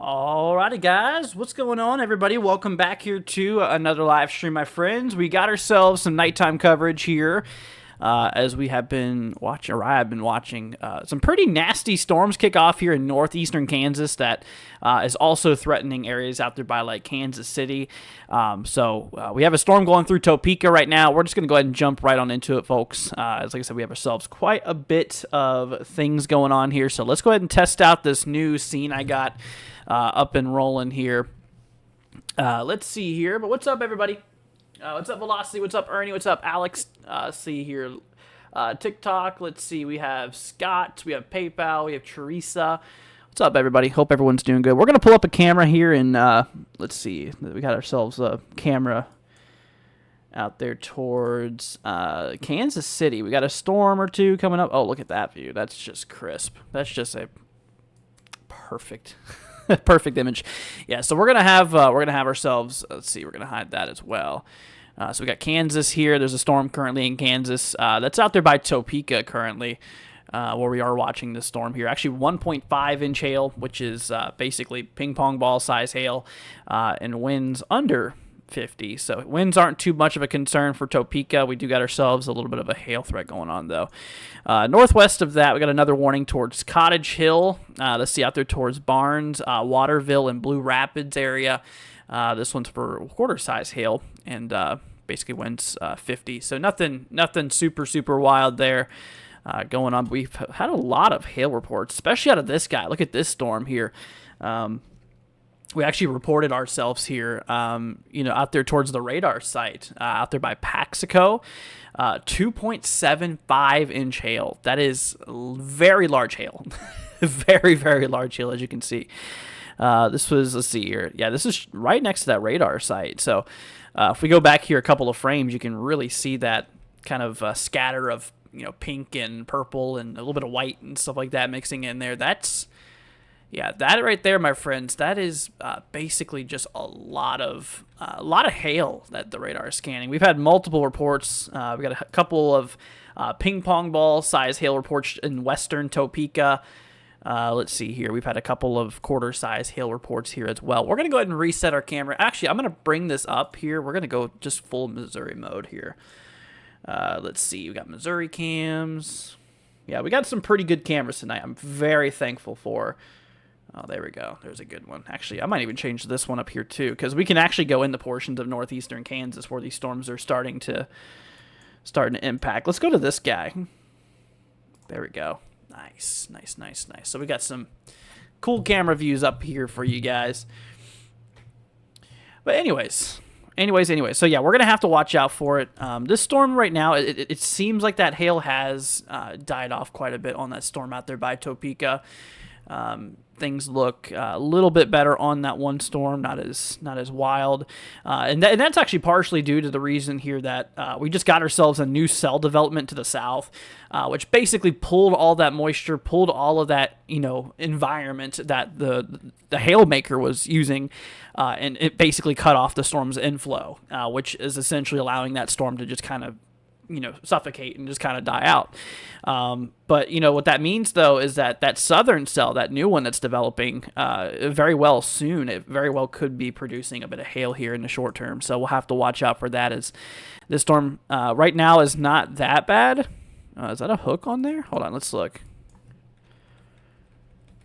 Alrighty, guys, what's going on, everybody? Welcome back here to another live stream, my friends. We got ourselves some nighttime coverage here, as we have been watching, or I have been watching, some pretty nasty storms kick off here in northeastern Kansas. That is also threatening areas out there by like Kansas City. So we have a storm going through Topeka right now. We're just going to go ahead and jump right on into it, folks. As like I said, we have ourselves quite a bit of things going on here. So let's go ahead and test out this new scene I got up and rolling here. Let's see here. But what's up, everybody? What's up, Velocity? What's up, Ernie? What's up, Alex? See here. TikTok. Let's see. We have Scott. We have PayPal. We have Teresa. What's up, everybody? Hope everyone's doing good. We're going to pull up a camera here and let's see. We got ourselves a camera out there towards Kansas City. We got a storm or two coming up. Oh, look at that view. That's just crisp. That's just a perfect perfect image. Yeah, so we're gonna have ourselves, let's see, we're gonna hide that as well. So we got Kansas here. There's a storm currently in Kansas that's out there by Topeka currently, where we are watching this storm here. Actually 1.5 inch hail, which is basically ping pong ball size hail, and winds under 50. So winds aren't too much of a concern for Topeka. We do got ourselves a little bit of a hail threat going on, though. Northwest of that, we got another warning towards Cottage Hill. Let's see, out there towards Barnes, Waterville, and Blue Rapids area. This one's for quarter-size hail, and basically winds 50. So nothing super wild there going on. We've had a lot of hail reports, especially out of this guy. Look at this storm here. We actually reported ourselves here, out there towards the radar site, out there by Paxico, 2.75 inch hail. That is very large hail, very large hail, as you can see. This was, let's see here. Yeah, this is right next to that radar site. So if we go back here a couple of frames, you can really see that kind of scatter of, pink and purple and a little bit of white and stuff like that mixing in there. Yeah, that right there, my friends, that is basically just a lot of hail that the radar is scanning. We've had multiple reports. We got a couple of ping pong ball size hail reports in western Topeka. Let's see here. We've had a couple of quarter size hail reports here as well. We're going to go ahead and reset our camera. Actually, I'm going to bring this up here. We're going to go just full Missouri mode here. Let's see. We got Missouri cams. Yeah, we got some pretty good cameras tonight. I'm very thankful for. Oh, there we go. There's a good one. Actually, I might even change this one up here too, because we can actually go into portions of northeastern Kansas where these storms are starting to impact. Let's go to this guy. There we go. Nice. So we got some cool camera views up here for you guys. But anyways. So yeah, we're gonna have to watch out for it. This storm right now, it seems like that hail has died off quite a bit on that storm out there by Topeka. Things look a little bit better on that one storm, not as wild, and that's actually partially due to the reason here that we just got ourselves a new cell development to the south, which basically pulled all that moisture, pulled all of that environment that the hail maker was using, and it basically cut off the storm's inflow, which is essentially allowing that storm to just kind of suffocate and just kind of die out. But what that means though is that southern cell, that new one that's developing, very well soon, it very well could be producing a bit of hail here in the short term. So we'll have to watch out for that, as this storm right now is not that bad. Is that a hook on there? Hold on, let's look.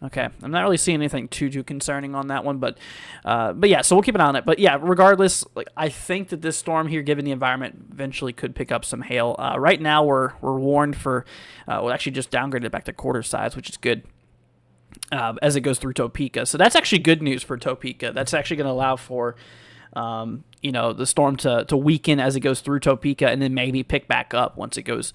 Okay, I'm not really seeing anything too concerning on that one, but yeah, so we'll keep an eye on it. But yeah, regardless, I think that this storm here, given the environment, eventually could pick up some hail. Right now, we're warned for, we'll actually just downgraded it back to quarter size, which is good, as it goes through Topeka. So that's actually good news for Topeka. That's actually going to allow for the storm to weaken as it goes through Topeka, and then maybe pick back up once it goes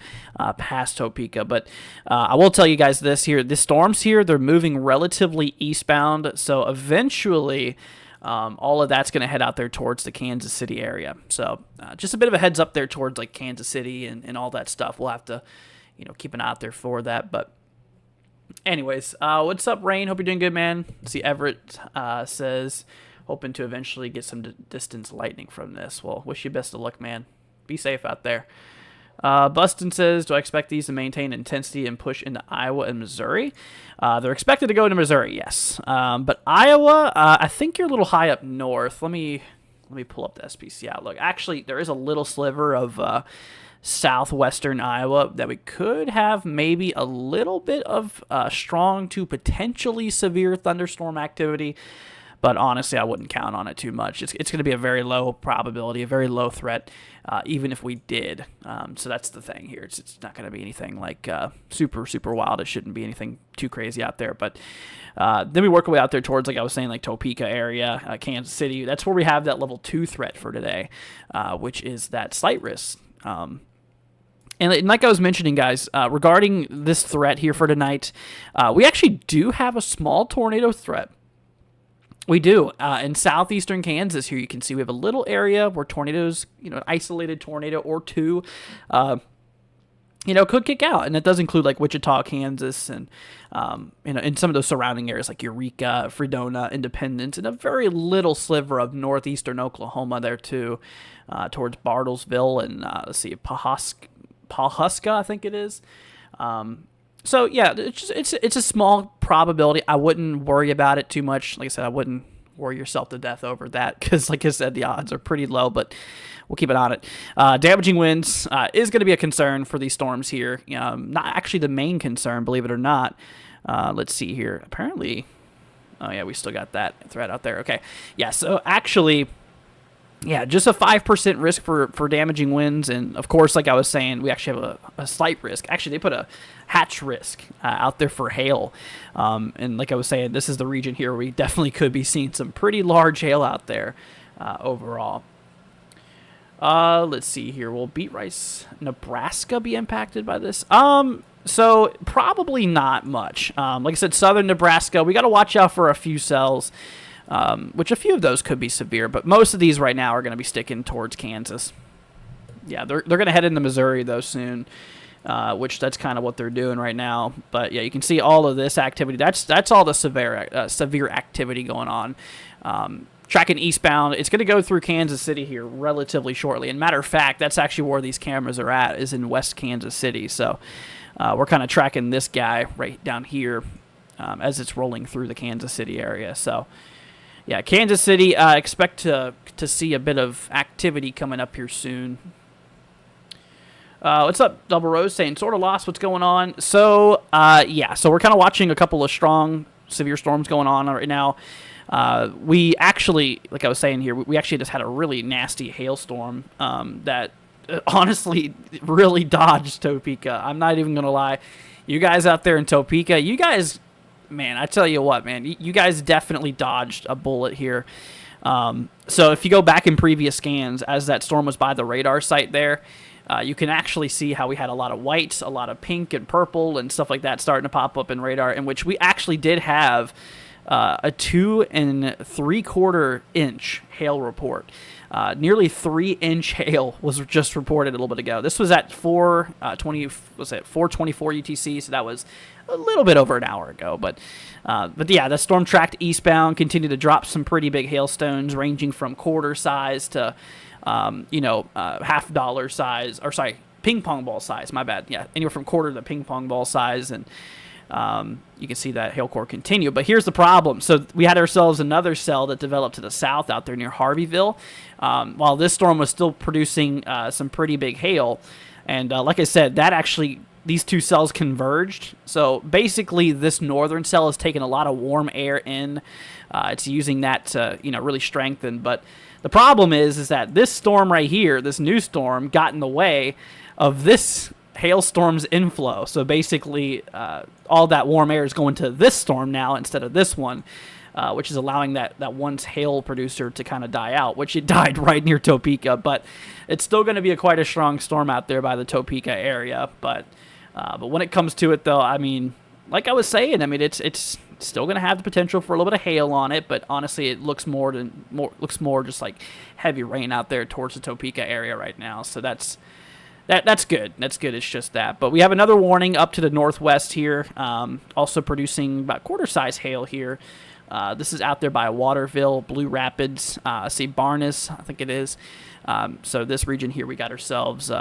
past Topeka. But I will tell you guys this here: the storms here, they're moving relatively eastbound, so eventually all of that's going to head out there towards the Kansas City area. So just a bit of a heads up there towards like Kansas City and all that stuff. We'll have to keep an eye out there for that. But anyways, what's up, Rain? Hope you're doing good, man. See, Everett says, hoping to eventually get some distance lightning from this. Well, wish you best of luck, man. Be safe out there. Buston says, do I expect these to maintain intensity and push into Iowa and Missouri? They're expected to go into Missouri, yes. But Iowa, I think you're a little high up north. Let me pull up the SPC outlook. Actually, there is a little sliver of southwestern Iowa that we could have maybe a little bit of strong to potentially severe thunderstorm activity. But honestly, I wouldn't count on it too much. It's going to be a very low probability, a very low threat, even if we did. So that's the thing here. It's not going to be anything like super, super wild. It shouldn't be anything too crazy out there. But then we work our way out there towards, like I was saying, like Topeka area, Kansas City. That's where we have that level 2 threat for today, which is that slight risk. And like I was mentioning, guys, regarding this threat here for tonight, we actually do have a small tornado threat. We do. In southeastern Kansas here, you can see we have a little area where tornadoes, an isolated tornado or two, could kick out. And that does include like Wichita, Kansas, and, in some of those surrounding areas like Eureka, Fredonia, Independence, and a very little sliver of northeastern Oklahoma there too, towards Bartlesville and, Pawhuska, I think it is. So yeah, it's a small probability. I wouldn't worry about it too much. Like I said, I wouldn't worry yourself to death over that because, like I said, the odds are pretty low. But we'll keep it on it. Damaging winds is going to be a concern for these storms here. Not actually the main concern, believe it or not. Let's see here. Apparently, oh yeah, we still got that threat out there. Okay, yeah. So actually. Yeah, just a 5% risk for damaging winds. And, of course, like I was saying, we actually have a slight risk. Actually, they put a hatch risk out there for hail. And like I was saying, this is the region here where we definitely could be seeing some pretty large hail out there overall. Let's see here. Will Beat Rice, Nebraska be impacted by this? So probably not much. Like I said, southern Nebraska, we got to watch out for a few cells. Which a few of those could be severe, but most of these right now are going to be sticking towards Kansas. Yeah, they're going to head into Missouri, though, soon, which that's kind of what they're doing right now. But, yeah, you can see all of this activity. That's all the severe activity going on. Tracking eastbound, it's going to go through Kansas City here relatively shortly. And matter of fact, that's actually where these cameras are at, is in West Kansas City. So we're kind of tracking this guy right down here as it's rolling through the Kansas City area. So... yeah, Kansas City, expect to see a bit of activity coming up here soon. What's up, Double Rose? Saying, sort of lost, what's going on? So, so we're kind of watching a couple of strong, severe storms going on right now. We actually, like I was saying here, we actually just had a really nasty hailstorm that honestly really dodged Topeka. I'm not even going to lie. You guys out there in Topeka, you guys... man, I tell you what, man, you guys definitely dodged a bullet here. So if you go back in previous scans, as that storm was by the radar site there, you can actually see how we had a lot of whites, a lot of pink and purple and stuff like that starting to pop up in radar, in which we actually did have a 2 3/4 inch hail report. Nearly 3-inch hail was just reported a little bit ago. This was at 4:24 UTC, so that was a little bit over an hour ago. But yeah, the storm tracked eastbound, continued to drop some pretty big hailstones, ranging from quarter size to $half size, or sorry, ping pong ball size. My bad. Yeah, anywhere from quarter to ping pong ball size, and you can see that hail core continue. But here's the problem. So we had ourselves another cell that developed to the south out there near Harveyville, while this storm was still producing some pretty big hail. And like I said, that actually, these two cells converged. So basically this northern cell is taking a lot of warm air in. It's using that to, really strengthen. But the problem is that this storm right here, this new storm, got in the way of this hailstorm's inflow. So basically, all that warm air is going to this storm now instead of this one, which is allowing that once hail producer to kind of die out, which it died right near Topeka. But it's still going to be quite a strong storm out there by the Topeka area. But when it comes to it, though, I mean, like I was saying, I mean, it's still going to have the potential for a little bit of hail on it. But honestly, it looks more just like heavy rain out there towards the Topeka area right now. So that's good. That's good. It's just that. But we have another warning up to the northwest here, also producing about quarter-size hail here. This is out there by Waterville, Blue Rapids, Barnes, I think it is. So this region here, we got ourselves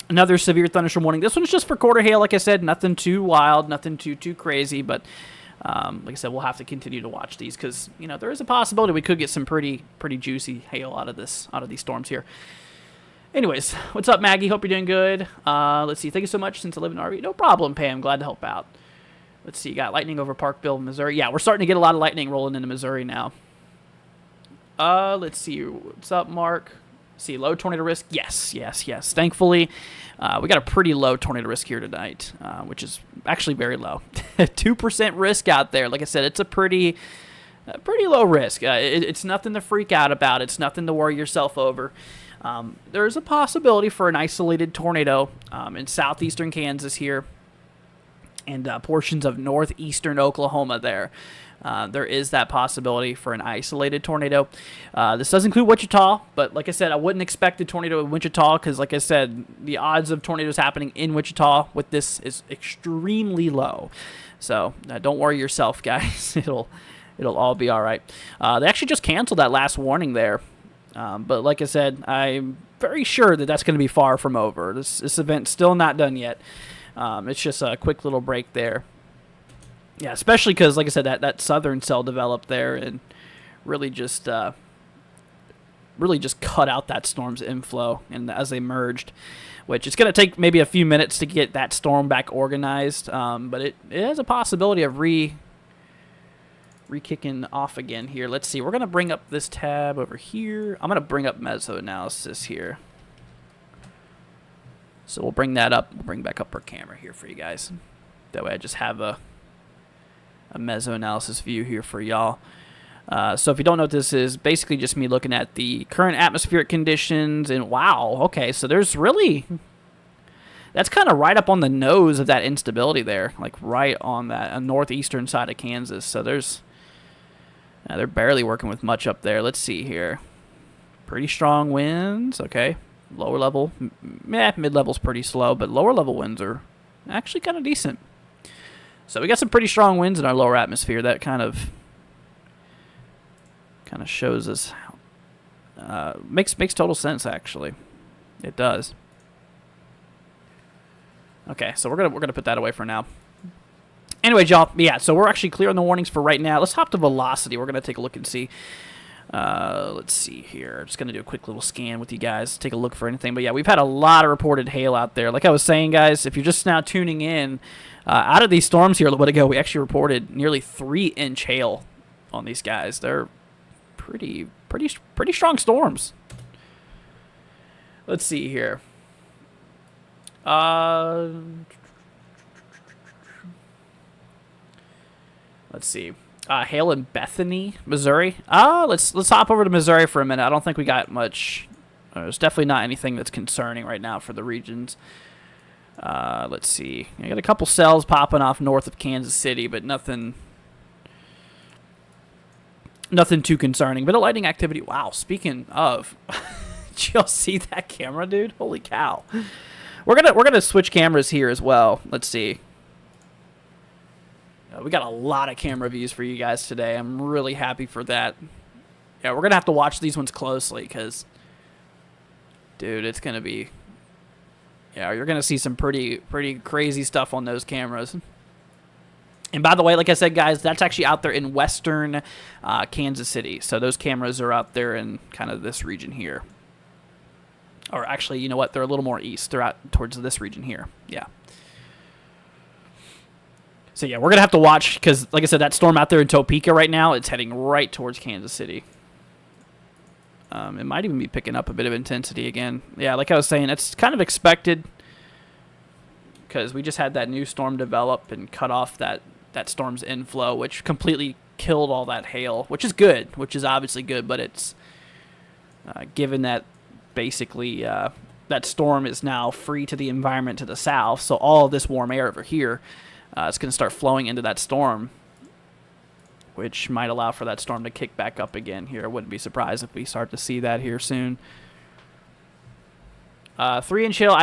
Another severe thunderstorm warning. This one's just for quarter hail, like I said. Nothing too wild, nothing too crazy. But like I said, we'll have to continue to watch these because there is a possibility we could get some pretty juicy hail out of these storms here. Anyways, what's up, Maggie? Hope you're doing good. Let's see. Thank you so much. Since I live in RV, no problem, Pam. Glad to help out. Let's see. You got lightning over Parkville, Missouri. Yeah, we're starting to get a lot of lightning rolling into Missouri now. Let's see. What's up, Mark? See, low tornado risk. Yes. Thankfully, we got a pretty low tornado risk here tonight, which is actually very low. 2% risk out there. Like I said, it's a pretty low risk. It's nothing to freak out about. It's nothing to worry yourself over. There's a possibility for an isolated tornado in southeastern Kansas here and portions of northeastern Oklahoma there. There is that possibility for an isolated tornado. This does include Wichita, but like I said, I wouldn't expect a tornado in Wichita because, like I said, the odds of tornadoes happening in Wichita with this is extremely low. So don't worry yourself, guys. It'll all be all right. They actually just canceled that last warning there. But like I said, I'm very sure that that's going to be far from over. This event's still not done yet. It's just a quick little break there. Yeah, especially because, like I said, that southern cell developed there and really just cut out that storm's inflow and as they merged, which it's going to take maybe a few minutes to get that storm back organized. But it has a possibility of re-kicking off again here. Let's see. We're going to bring up this tab over here. I'm going to bring up mesoanalysis here. So we'll bring that up. We'll bring back up our camera here for you guys. That way I just have a mesoanalysis view here for y'all. So if you don't know what this is, basically just me looking at the current atmospheric conditions. And wow, okay, so there's really... That's kind of right up on the nose of that instability there. Like right on that northeastern side of Kansas. So there's... they're barely working with much up there. Let's see here. Pretty strong winds. Okay. Lower level. Mid-level's pretty slow, but lower level winds are actually kind of decent. So we got some pretty strong winds in our lower atmosphere. That kind of shows us. Makes total sense, actually. It does. Okay, so we're gonna put that away for now. Anyway, y'all, yeah, so we're actually clear on the warnings for right now. Let's hop to velocity. We're going to take a look and see. Let's see here. I'm just going to do a quick little scan with you guys, take a look for anything. But, yeah, we've had a lot of reported hail out there. Like I was saying, guys, if you're just now tuning in, out of these storms here a little bit ago, we actually reported nearly 3-inch hail on these guys. They're pretty strong storms. Let's see here. Let's see. Hail in Bethany, Missouri. Let's hop over to Missouri for a minute. I don't think we got much. There's definitely not anything that's concerning right now for the regions. Let's see. I got a couple cells popping off north of Kansas City, but nothing too concerning. But a lightning activity. Wow. Speaking of, did y'all see that camera, dude? Holy cow. We're gonna switch cameras here as well. Let's see. We got a lot of camera views for you guys today. I'm really happy for that. Yeah, we're going to have to watch these ones closely because, dude, it's going to be... Yeah, you're going to see some pretty crazy stuff on those cameras. And by the way, like I said, guys, that's actually out there in western Kansas City. So those cameras are out there in kind of this region here. Or actually, you know what? They're a little more east. They're out towards this region here. Yeah. So, yeah, we're going to have to watch because, like I said, that storm out there in Topeka right now, it's heading right towards Kansas City. It might even be picking up a bit of intensity again. Yeah, like I was saying, it's kind of expected because we just had that new storm develop and cut off that storm's inflow, which completely killed all that hail, which is good, which is obviously good, but it's given that basically that storm is now free to the environment to the south, so all of this warm air over here it's going to start flowing into that storm, which might allow for that storm to kick back up again here. I wouldn't be surprised if we start to see that here soon. 3-inch hail.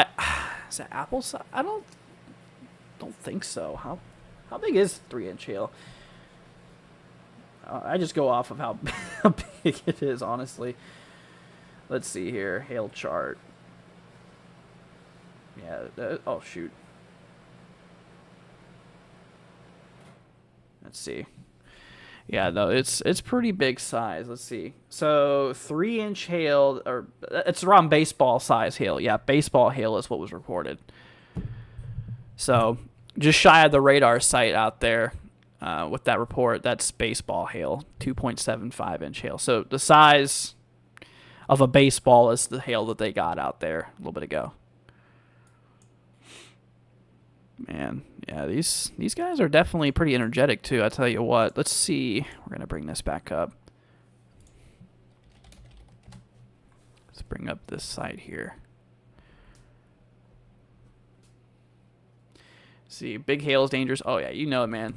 Is that apples? I don't think so. How big is 3-inch hail? I just go off of how big it is, honestly. Let's see here. Hail chart. Yeah. Oh shoot. Let's see. Yeah, no, it's pretty big size. Let's see. So 3-inch hail, or it's around baseball size hail. Yeah, baseball hail is what was reported. So just shy of the radar site out there with that report. That's baseball hail, 2.75-inch hail. So the size of a baseball is the hail that they got out there a little bit ago. Man, yeah, these guys are definitely pretty energetic too. I tell you what. Let's see. We're gonna bring this back up. Let's bring up this site here. See, big hail is dangerous. Oh yeah, you know it, man.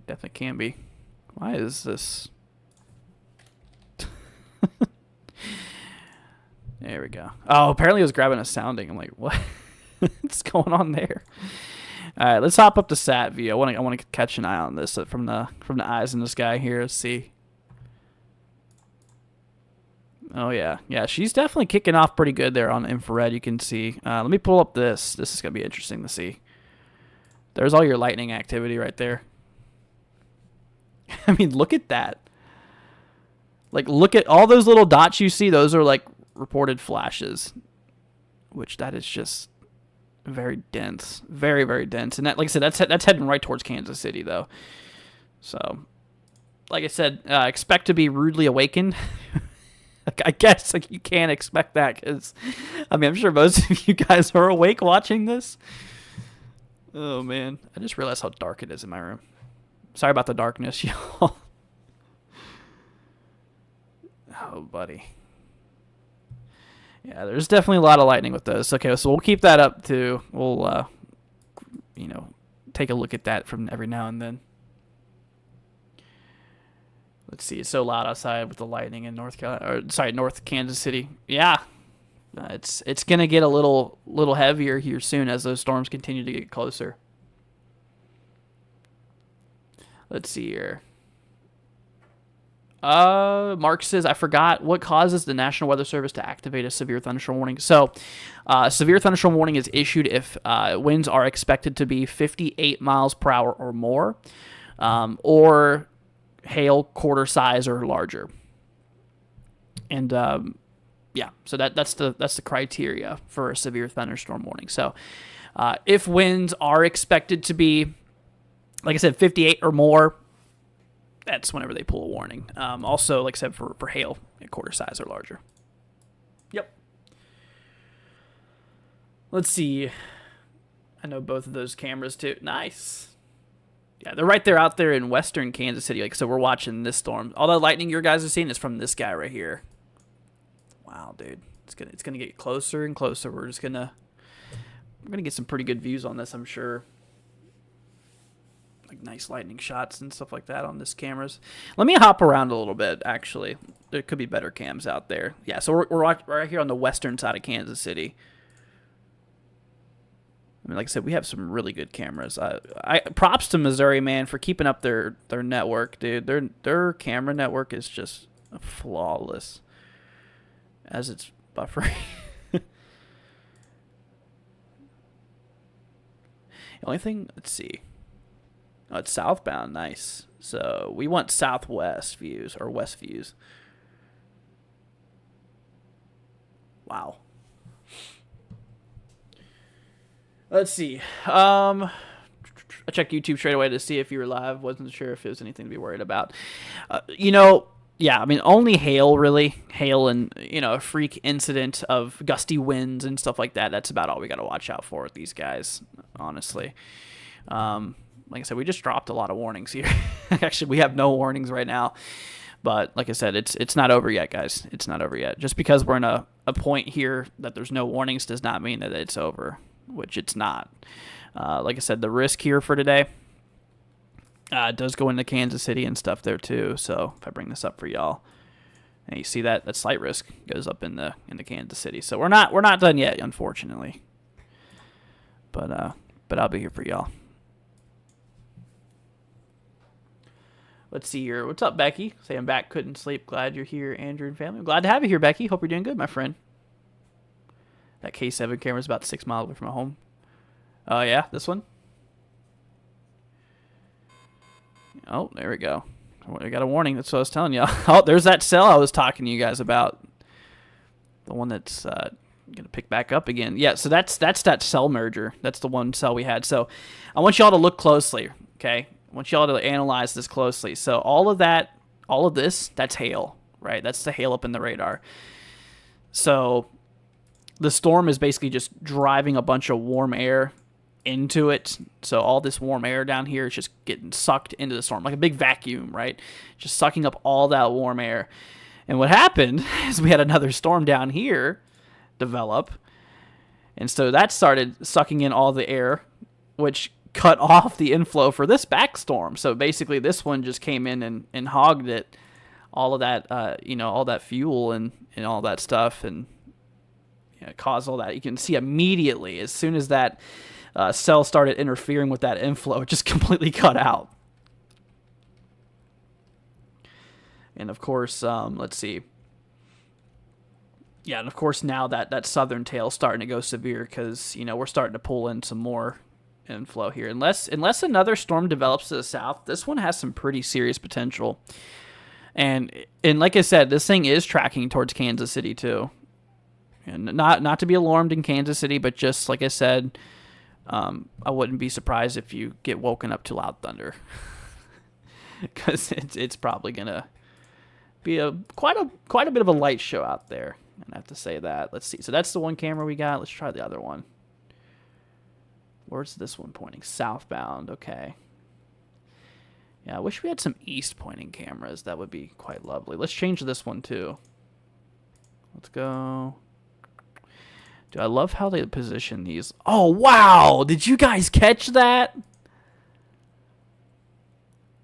Definitely can be. Why is this? There we go. Oh, apparently it was grabbing a sounding. I'm like, what? What's going on there? All right, let's hop up to sat view. I want to catch an eye on this from the eyes in this guy here. Let's see. Oh yeah, yeah, she's definitely kicking off pretty good there on infrared. You can see. Let me pull up this. This is gonna be interesting to see. There's all your lightning activity right there. I mean, look at that. Like, look at all those little dots you see. Those are like reported flashes, which that is just very dense, very, very dense. And that, like I said, that's heading right towards Kansas City, though. So, like I said, expect to be rudely awakened. I guess like you can't expect that because, I mean, I'm sure most of you guys are awake watching this. Oh, man. I just realized how dark it is in my room. Sorry about the darkness, y'all. Oh, buddy. Yeah, there's definitely a lot of lightning with those. Okay, so we'll keep that up too. We'll, take a look at that from every now and then. Let's see. It's so loud outside with the lightning in North Kansas City. Yeah, it's gonna get a little heavier here soon as those storms continue to get closer. Let's see here. Mark says, I forgot what causes the National Weather Service to activate a severe thunderstorm warning. So, severe thunderstorm warning is issued if winds are expected to be 58 miles per hour or more, or hail quarter size or larger. And yeah, so that's the criteria for a severe thunderstorm warning. So, if winds are expected to be, like I said, 58 or more, that's whenever they pull a warning. Also, like I said, for hail at quarter size or larger. Yep. Let's see. I know both of those cameras too. Nice. Yeah, they're right there out there in western Kansas City. Like, so we're watching this storm. All the lightning your guys are seeing is from this guy right here. Wow, dude. It's gonna get closer and closer. We're gonna get some pretty good views on this, I'm sure. Like nice lightning shots and stuff like that on this cameras. Let me hop around a little bit, actually. There could be better cams out there. Yeah, so we're right here on the western side of Kansas City. I mean, like I said, we have some really good cameras. I props to Missouri, man, for keeping up their network, dude. Their camera network is just flawless as it's buffering. The only thing, let's see. Oh, it's southbound. Nice. So we want southwest views or west views. Wow. Let's see. I checked YouTube straight away to see if you were live. Wasn't sure if it was anything to be worried about. Yeah, I mean, only hail, really. Hail and, a freak incident of gusty winds and stuff like that. That's about all we got to watch out for with these guys, honestly. Like I said, we just dropped a lot of warnings here. Actually, we have no warnings right now. But like I said, it's not over yet, guys. It's not over yet. Just because we're in a point here that there's no warnings does not mean that it's over, which it's not. Like I said, the risk here for today does go into Kansas City and stuff there too. So if I bring this up for y'all, and you see that slight risk goes up into Kansas City. So we're not done yet, unfortunately. But I'll be here for y'all. Let's see here. What's up, Becky? Say I'm back. Couldn't sleep. Glad you're here, Andrew and family. I'm glad to have you here, Becky. Hope you're doing good, my friend. That K7 camera is about 6 miles away from my home. Oh, yeah, this one. Oh, there we go. We got a warning. That's what I was telling you. Oh, there's that cell I was talking to you guys about. The one that's going to pick back up again. Yeah, so that's that cell merger. That's the one cell we had. So I want y'all to look closely, okay? I want y'all to analyze this closely. So all of this, that's hail, right? That's the hail up in the radar. So the storm is basically just driving a bunch of warm air into it. So all this warm air down here is just getting sucked into the storm like a big vacuum, right? Just sucking up all that warm air. And what happened is we had another storm down here develop. And so that started sucking in all the air, which cut off the inflow for this back storm. So basically this one just came in and hogged it, all of that, all that fuel and all that stuff, and caused all that. You can see immediately as soon as that cell started interfering with that inflow, it just completely cut out. And of course, let's see. Yeah, and of course now that southern tail's starting to go severe because, we're starting to pull in some more inflow here. Unless another storm develops to the south, this one has some pretty serious potential. And like I said, this thing is tracking towards Kansas City too. And not to be alarmed in Kansas City, but just like I said, I wouldn't be surprised if you get woken up to loud thunder, because it's probably gonna be quite a bit of a light show out there. And I have to say that. Let's see. So that's the one camera we got. Let's try the other one. Where's this one pointing? Southbound. Okay. Yeah, I wish we had some east pointing cameras. That would be quite lovely. Let's change this one too. Let's go. Dude, I love how they position these. Oh, wow. Did you guys catch that?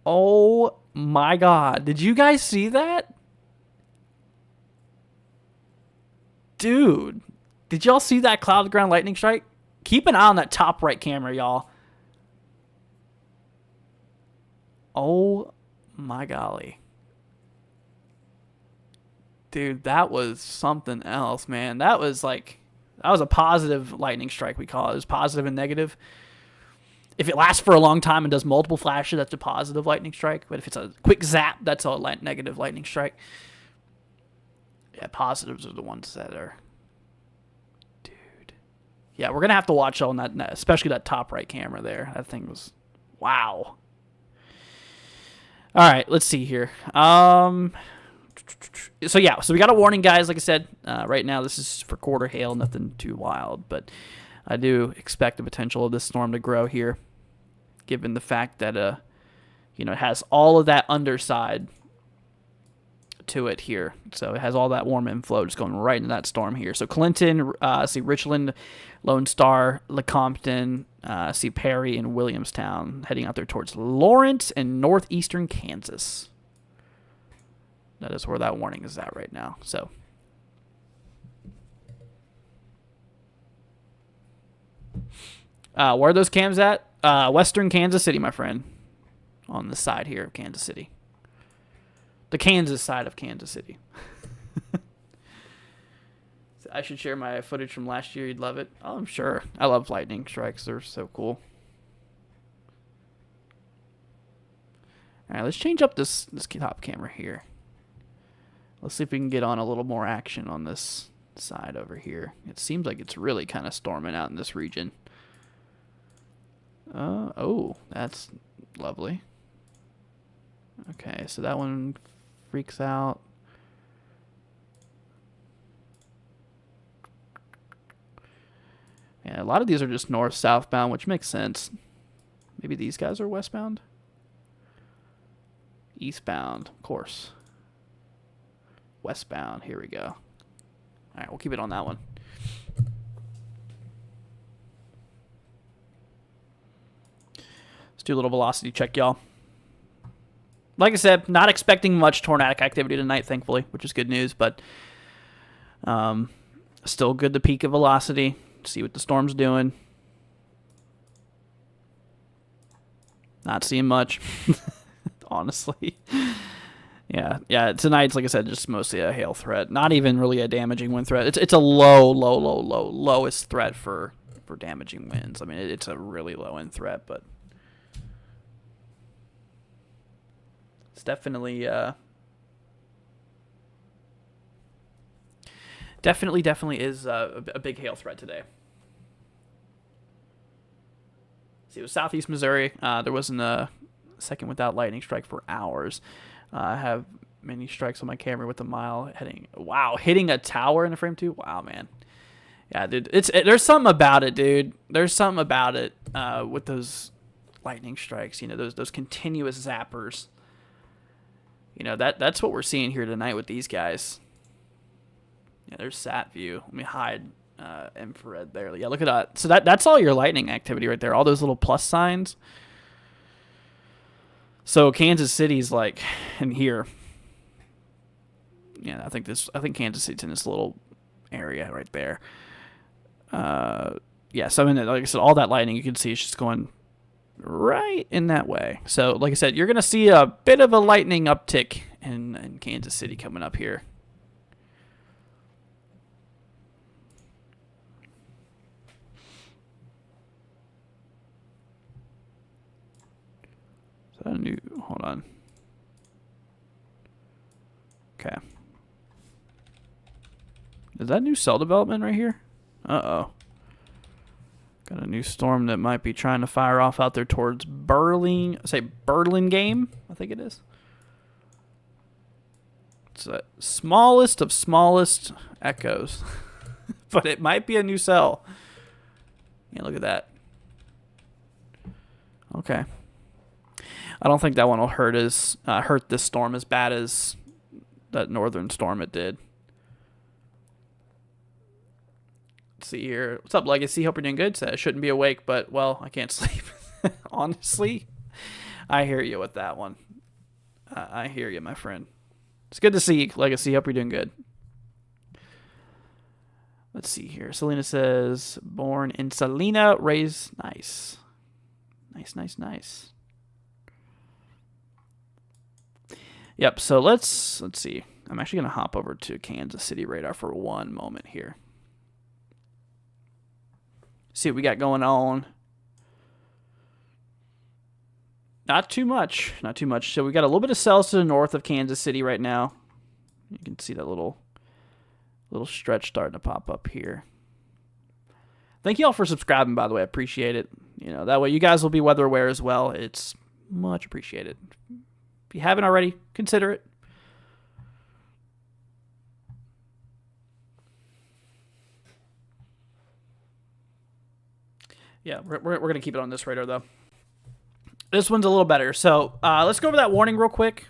Oh, my God. Did you guys see that? Dude, did y'all see that cloud to ground lightning strike? Keep an eye on that top right camera, y'all. Oh, my golly. Dude, that was something else, man. That was a positive lightning strike, we call it. It was positive and negative. If it lasts for a long time and does multiple flashes, that's a positive lightning strike. But if it's a quick zap, that's a negative lightning strike. Yeah, positives are the ones that are... Dude. Yeah, we're going to have to watch on that, especially that top right camera there. That thing was... Wow. All right, let's see here. So we got a warning, guys. Like I said, right now this is for quarter hail, nothing too wild, but I do expect the potential of this storm to grow here, given the fact that it has all of that underside to it here. So it has all that warm inflow just going right into that storm here. So Clinton, see Richland, Lone Star, Lecompton, see Perry and Williamstown heading out there towards Lawrence and northeastern Kansas. That is where that warning is at right now. So where are those cams at? Western Kansas City, my friend. On the side here of Kansas City. The Kansas side of Kansas City. I should share my footage from last year. You'd love it. Oh, I'm sure. I love lightning strikes. They're so cool. All right, let's change up this top camera here. Let's see if we can get on a little more action on this side over here. It seems like it's really kind of storming out in this region. Oh, that's lovely. Okay, so that one freaks out. Yeah, a lot of these are just north-southbound, which makes sense. Maybe these guys are westbound? Eastbound, of course. Westbound, here we go. All right, we'll keep it on that one. Let's do a little velocity check, y'all. Like I said, not expecting much tornadic activity tonight, thankfully, which is good news, but still good to peak at velocity, see what the storm's doing. Not seeing much, honestly. Yeah. Tonight's, like I said, just mostly a hail threat. Not even really a damaging wind threat. It's a lowest threat for damaging winds. I mean, it's a really low end threat, but it's definitely definitely is a big hail threat today. See, it was southeast Missouri. There wasn't a second without lightning strike for hours. I have many strikes on my camera with a mile hitting a tower in a frame too. Wow, man. Yeah, dude. There's something about it, dude. There's something about it with those lightning strikes. You know, those continuous zappers. You know, that's what we're seeing here tonight with these guys. Yeah, there's sat view. Let me hide infrared there. Yeah, look at that. So that's all your lightning activity right there. All those little plus signs. So Kansas City's like in here. Yeah, I think Kansas City's in this little area right there. Yeah, so I mean, like I said, all that lightning you can see is just going right in that way. So, like I said, you're gonna see a bit of a lightning uptick in Kansas City coming up here. Hold on. Okay. Is that new cell development right here? Uh-oh. Got a new storm that might be trying to fire off out there towards Burlingame, I think it is. It's the smallest of smallest echoes. But it might be a new cell. Yeah, look at that. Okay. I don't think that one will hurt this storm as bad as that northern storm it did. Let's see here. What's up, Legacy? Hope you're doing good. I shouldn't be awake, but, well, I can't sleep. Honestly, I hear you with that one. I hear you, my friend. It's good to see you, Legacy. Hope you're doing good. Let's see here. Selena says, born in Salina, raised... Nice. Nice. Yep, so let's see. I'm actually going to hop over to Kansas City radar for one moment here. See what we got going on. Not too much. So we got a little bit of cells to the north of Kansas City right now. You can see that little stretch starting to pop up here. Thank you all for subscribing, by the way. I appreciate it. You know, that way you guys will be weather aware as well. It's much appreciated. If you haven't already, consider it. Yeah, we're going to keep it on this radar, though. This one's a little better. So let's go over that warning real quick.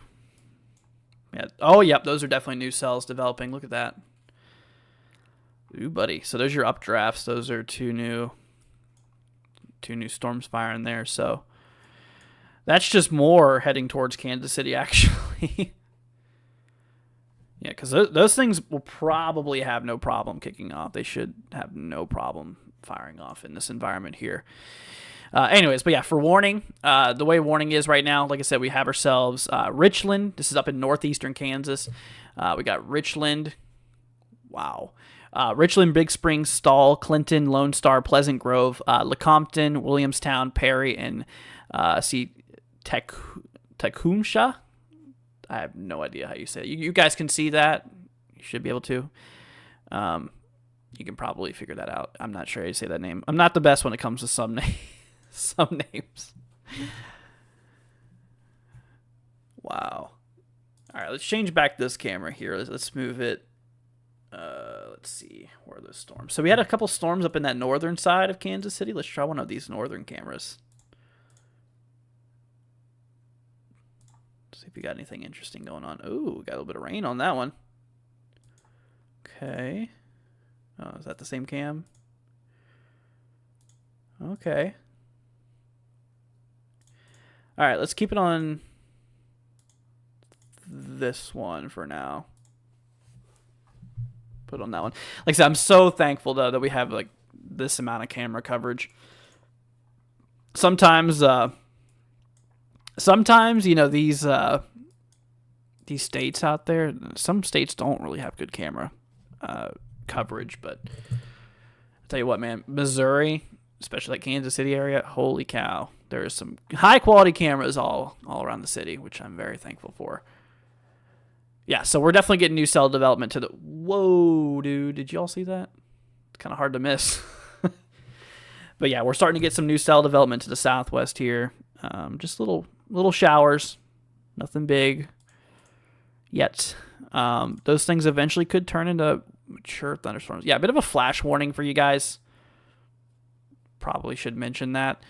Yeah. Oh, yep. Those are definitely new cells developing. Look at that. Ooh, buddy. So there's your updrafts. Those are two new storms firing there. So that's just more heading towards Kansas City, actually. Yeah, because those things will probably have no problem kicking off. They should have no problem firing off in this environment here. Anyways, but yeah, for warning, the way warning is right now, like I said, we have ourselves Richland. This is up in northeastern Kansas. We got Richland. Wow. Richland, Big Springs, Stall, Clinton, Lone Star, Pleasant Grove, Lecompton, Williamstown, Perry, and Tecumseh. I have no idea how you say it. You guys can see that. You should be able to. You can probably figure that out. I'm not sure how you say that name. I'm not the best when it comes to some names. Wow. All right, let's change back this camera here. Let's move it. Let's see. Where are those storms? So we had a couple storms up in that northern side of Kansas City. Let's try one of these northern cameras. See if we got anything interesting going on. Ooh, got a little bit of rain on that one. Okay. Oh, is that the same cam? Okay. All right, let's keep it on this one for now. Put on that one. Like I said, I'm so thankful, though, that we have like this amount of camera coverage. Sometimes, you know, these these states out there. Some states don't really have good camera coverage, but I'll tell you what, man, Missouri, especially like Kansas City area, holy cow, there's some high quality cameras all around the city, which I'm very thankful for. Yeah, so we're definitely getting new cell development to the... Whoa, dude, did y'all see that? It's kind of hard to miss. But yeah, we're starting to get some new cell development to the southwest here. Just little showers, nothing big yet. Those things eventually could turn into mature thunderstorms. Yeah, a bit of a flash warning for you guys. Probably should mention that.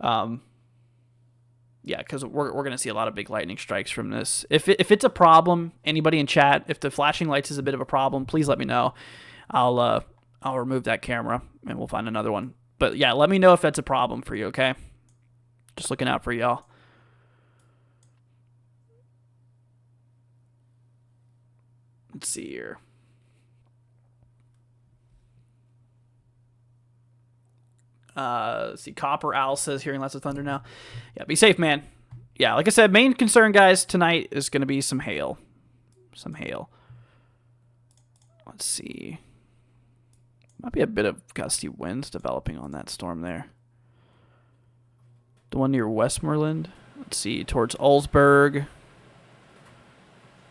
Yeah, because we're going to see a lot of big lightning strikes from this. If it's a problem, anybody in chat, if the flashing lights is a bit of a problem, please let me know. I'll remove that camera and we'll find another one. But yeah, let me know if that's a problem for you, okay? Just looking out for y'all. Let's see here. Let's see. Copper Owl says hearing lots of thunder now. Yeah, be safe, man. Yeah, like I said, main concern, guys, tonight is going to be some hail. Some hail. Let's see. Might be a bit of gusty winds developing on that storm there. The one near Westmoreland. Let's see, towards Ulsberg.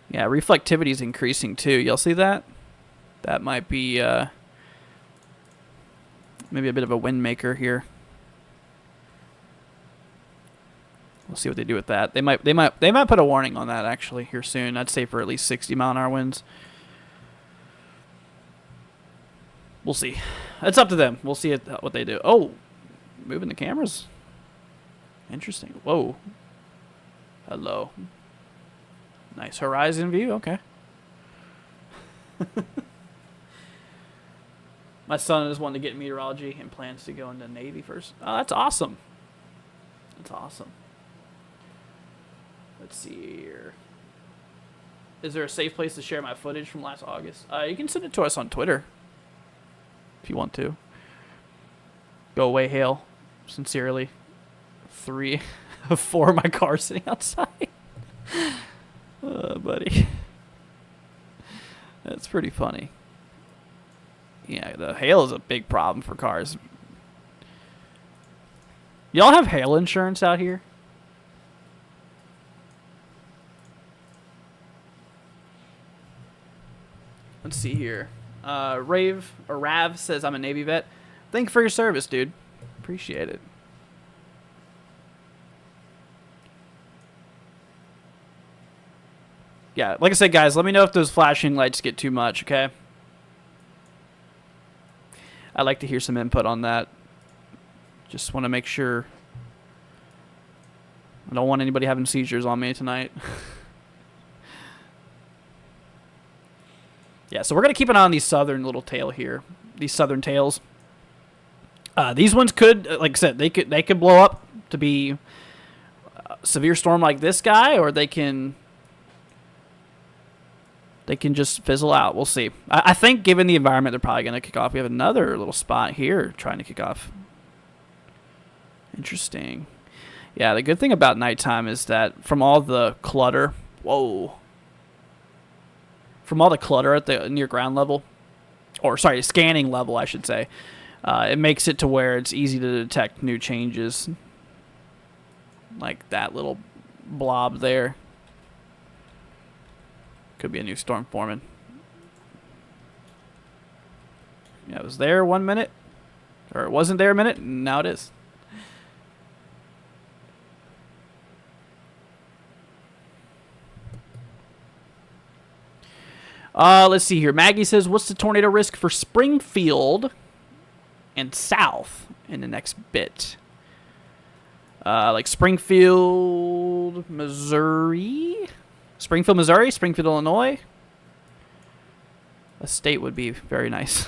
Yeah, reflectivity is increasing too. Y'all see that? That might be maybe a bit of a wind maker here. We'll see what they do with that. They might put a warning on that actually here soon. I'd say for at least 60-mile-an-hour winds. We'll see. It's up to them. We'll see what they do. Oh, moving the cameras. Interesting. Whoa. Hello. Nice horizon view. Okay. My son is wanting to get meteorology and plans to go into Navy first. Oh, that's awesome. That's awesome. Let's see here. Is there a safe place to share my footage from last August? You can send it to us on Twitter if you want to. Go away, Hale. Sincerely. 3 of 4 of my car sitting outside. Buddy. That's pretty funny. Yeah, the hail is a big problem for cars. Y'all have hail insurance out here? Let's see here. Rav says, I'm a Navy vet. Thank you for your service, dude. Appreciate it. Yeah, like I said, guys, let me know if those flashing lights get too much, okay? I'd like to hear some input on that. Just want to make sure. I don't want anybody having seizures on me tonight. Yeah, so we're going to keep an eye on these southern little tail here. These southern tails. These ones could, like I said, they could blow up to be a severe storm like this guy, or they can just fizzle out. We'll see. I think given the environment, they're probably going to kick off. We have another little spot here trying to kick off. Interesting. Yeah, the good thing about nighttime is that from all the clutter, from all the clutter at the near ground level, or sorry, scanning level, I should say, it makes it to where it's easy to detect new changes. Like that little blob there. Could be a new storm forming. Yeah, it was there 1 minute. Or it wasn't there a minute, and now it is. Let's see here. Maggie says, what's the tornado risk for Springfield and south in the next bit? Like Springfield, Missouri? Springfield, Missouri? Springfield, Illinois? A state would be very nice.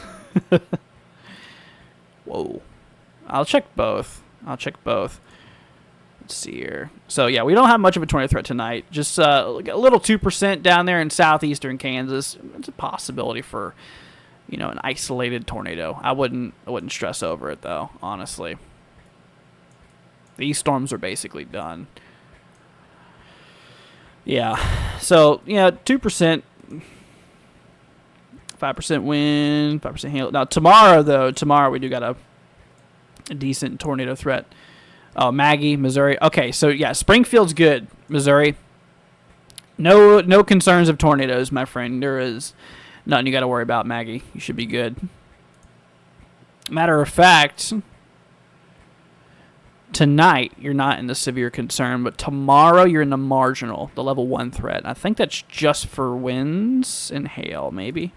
Whoa. I'll check both. Let's see here. So, yeah, we don't have much of a tornado threat tonight. Just a little 2% down there in southeastern Kansas. It's a possibility for, an isolated tornado. I wouldn't stress over it, though, honestly. These storms are basically done. Yeah. So, 2%, 5% wind, 5% hail. Now, tomorrow we do got a decent tornado threat. Oh, Maggie, Missouri. Okay, so yeah, Springfield's good. Missouri. No concerns of tornadoes, my friend. There is nothing you got to worry about, Maggie. You should be good. Matter of fact, tonight you're not in the severe concern, but tomorrow you're in the marginal, the level 1 threat. I think that's just for winds and hail, maybe.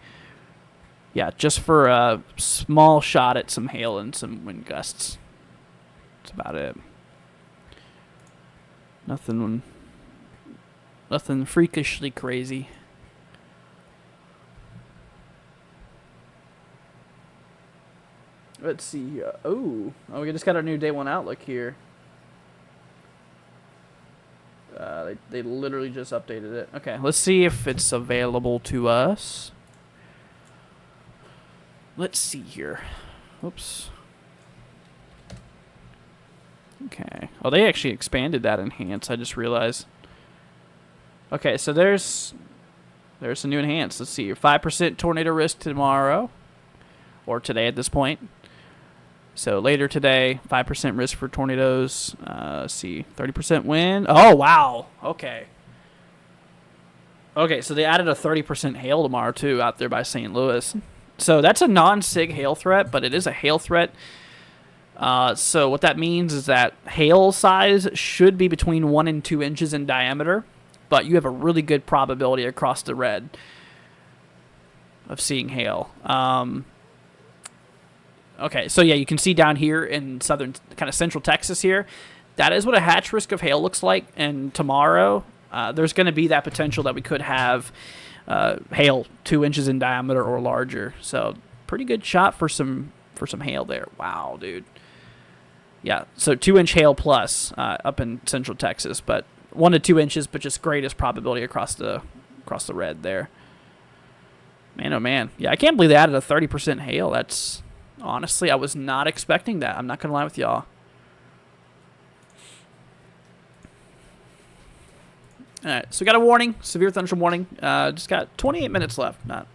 Yeah, just for a small shot at some hail and some wind gusts. That's about it. Nothing freakishly crazy. Let's see. We just got our new day 1 outlook here. They literally just updated it. Okay, let's see if it's available to us. Let's see here. Oops. Okay. Oh, they actually expanded that enhance. I just realized. Okay, so there's a new enhance. Let's see. 5% tornado risk tomorrow, or today at this point. So later today, 5% risk for tornadoes. Let's see, 30% wind. Oh wow. Okay. Okay, so they added a 30% hail tomorrow too out there by St. Louis. So that's a non-sig hail threat, but it is a hail threat. So what that means is that hail size should be between 1 and 2 inches in diameter, but you have a really good probability across the red of seeing hail. Okay, so yeah, you can see down here in southern, kind of central Texas here, that is what a hatch risk of hail looks like. And tomorrow, there's going to be that potential that we could have hail 2 inches in diameter or larger. So pretty good shot for some hail there. Wow, dude. Yeah, so 2-inch hail plus up in central Texas, but 1 to 2 inches, but just greatest probability across the red there. Man, oh man. Yeah, I can't believe they added a 30% hail. That's honestly, I was not expecting that. I'm not gonna lie with y'all. All right, so we got a warning, severe thunderstorm warning. Just got 28 minutes left, not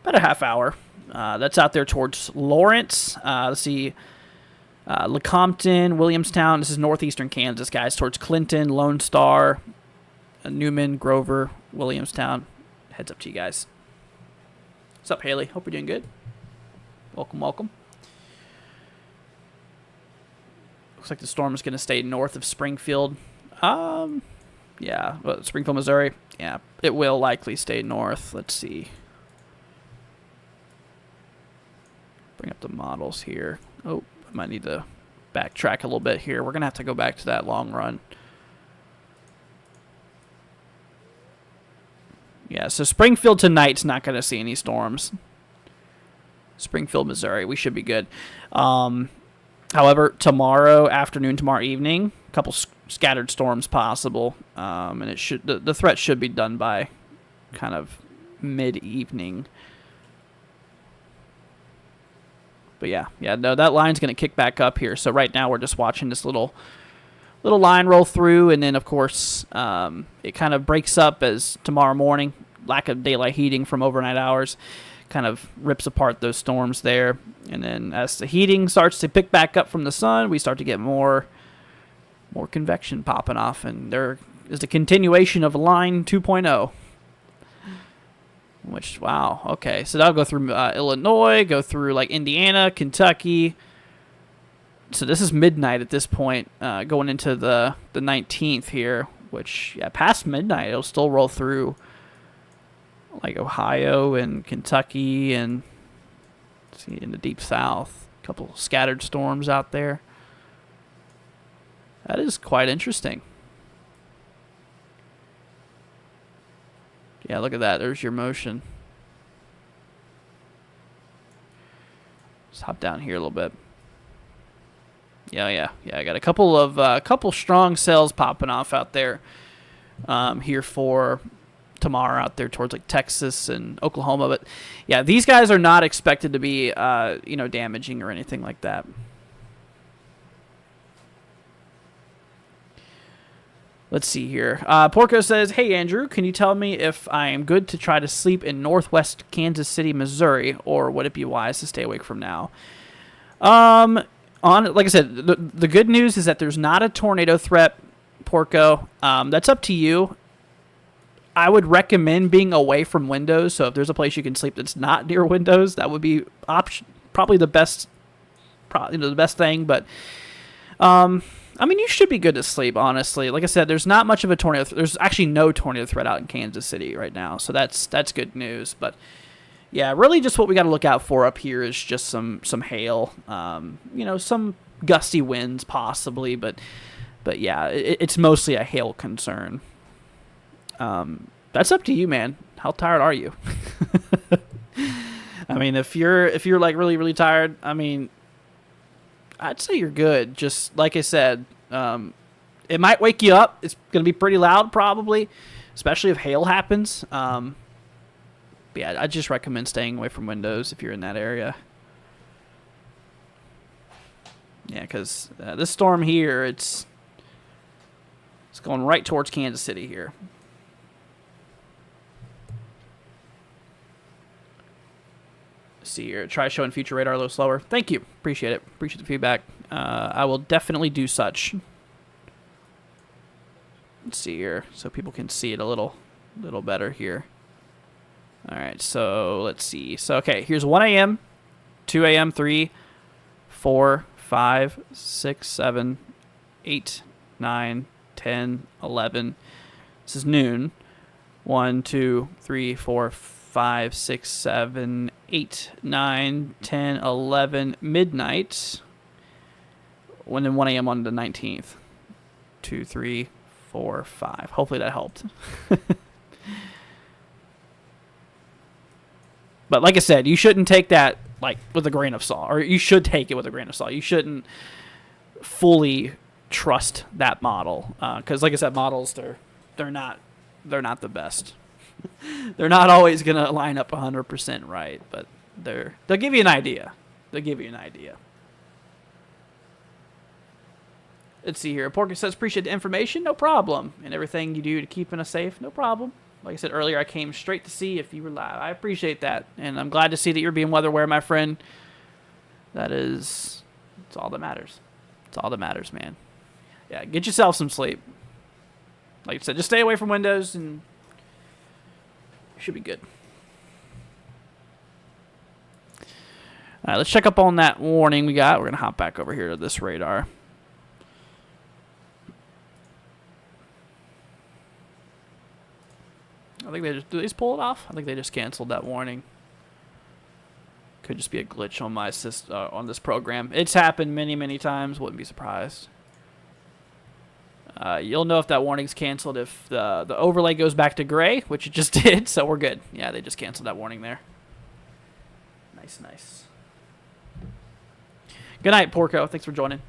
about a half hour. That's out there towards Lawrence. Let's see, Lecompton, Williamstown. This is northeastern Kansas, guys. Towards Clinton, Lone Star, Newman, Grover, Williamstown. Heads up to you guys. What's up, Haley? Hope you're doing good. Welcome, welcome. Looks like the storm is going to stay north of Springfield. Yeah, well, Springfield, Missouri. Yeah, it will likely stay north. Let's see. Bring up the models here. Oh, I might need to backtrack a little bit here. We're going to have to go back to that long run. Yeah, so Springfield tonight's not going to see any storms. Springfield, Missouri, we should be good. However, tomorrow afternoon, tomorrow evening, a couple scattered storms possible, and it should the threat should be done by kind of mid-evening. But yeah, no, that line's going to kick back up here. So right now we're just watching this little line roll through, and then of course it kind of breaks up as tomorrow morning, lack of daylight heating from overnight hours kind of rips apart those storms there. And then as the heating starts to pick back up from the sun, we start to get more convection popping off, and there is the continuation of line 2.0. Which, wow, okay. So that'll go through Illinois, go through like Indiana, Kentucky. So this is midnight at this point, going into the 19th here, which, yeah, past midnight, it'll still roll through like Ohio and Kentucky and see in the deep south. A couple scattered storms out there. That is quite interesting. Yeah, look at that. There's your motion. Let's hop down here a little bit. Yeah. I got a couple strong cells popping off out there here for tomorrow out there towards like Texas and Oklahoma. But yeah, these guys are not expected to be damaging or anything like that. Let's see here. Porco says, "Hey Andrew, can you tell me if I am good to try to sleep in northwest Kansas City, Missouri, or would it be wise to stay awake from now?" Like I said, the good news is that there's not a tornado threat, Porco. That's up to you. I would recommend being away from windows. So if there's a place you can sleep that's not near windows, that would be probably the best, the best thing. But I mean, you should be good to sleep, honestly. Like I said, there's not much of a tornado. There's actually no tornado threat out in Kansas City right now, so that's good news. But yeah, really, just what we got to look out for up here is just some hail. Some gusty winds possibly, but yeah, it's mostly a hail concern. That's up to you, man. How tired are you? I mean, if you're like really, really tired, I mean, I'd say you're good. Just like I said, it might wake you up. It's going to be pretty loud probably, especially if hail happens. But yeah, I just recommend staying away from windows if you're in that area. Yeah, because this storm here, it's going right towards Kansas City here. See here. Try showing future radar a little slower. Thank you. Appreciate it. Appreciate the feedback. I will definitely do such. Let's see here, so people can see it a little better here. All right, so let's see. So okay, here's 1 a.m., 2 a.m., 3, 4, 5, 6, 7, 8, 9, 10, 11. This is noon. 1, 2, 3, 4, 5, 6, 7, 8, 9, 10, 11, midnight. And then 1 a.m. on the 19th. 2, 3, 4, 5. Hopefully that helped. But like I said, you shouldn't take that like with a grain of salt, or you should take it with a grain of salt. You shouldn't fully trust that model, because like I said, models they're not the best. They're not always gonna line up 100% right, but they'll give you an idea. Let's see here. Porky says, "Appreciate the information, no problem, and everything you do to keeping us safe, no problem." Like I said earlier, I came straight to see if you were live. I appreciate that, and I'm glad to see that you're being weather aware, my friend. It's all that matters. It's all that matters, man. Yeah, get yourself some sleep. Like I said, just stay away from windows, and you should be good. All right, let's check up on that warning we got. We're going to hop back over here to this radar. I think did they just pull it off? I think they just canceled that warning. Could just be a glitch on my on this program. It's happened many, many times. Wouldn't be surprised. You'll know if that warning's canceled if the overlay goes back to gray, which it just did, so we're good. Yeah, they just canceled that warning there. Nice. Good night, Porco. Thanks for joining.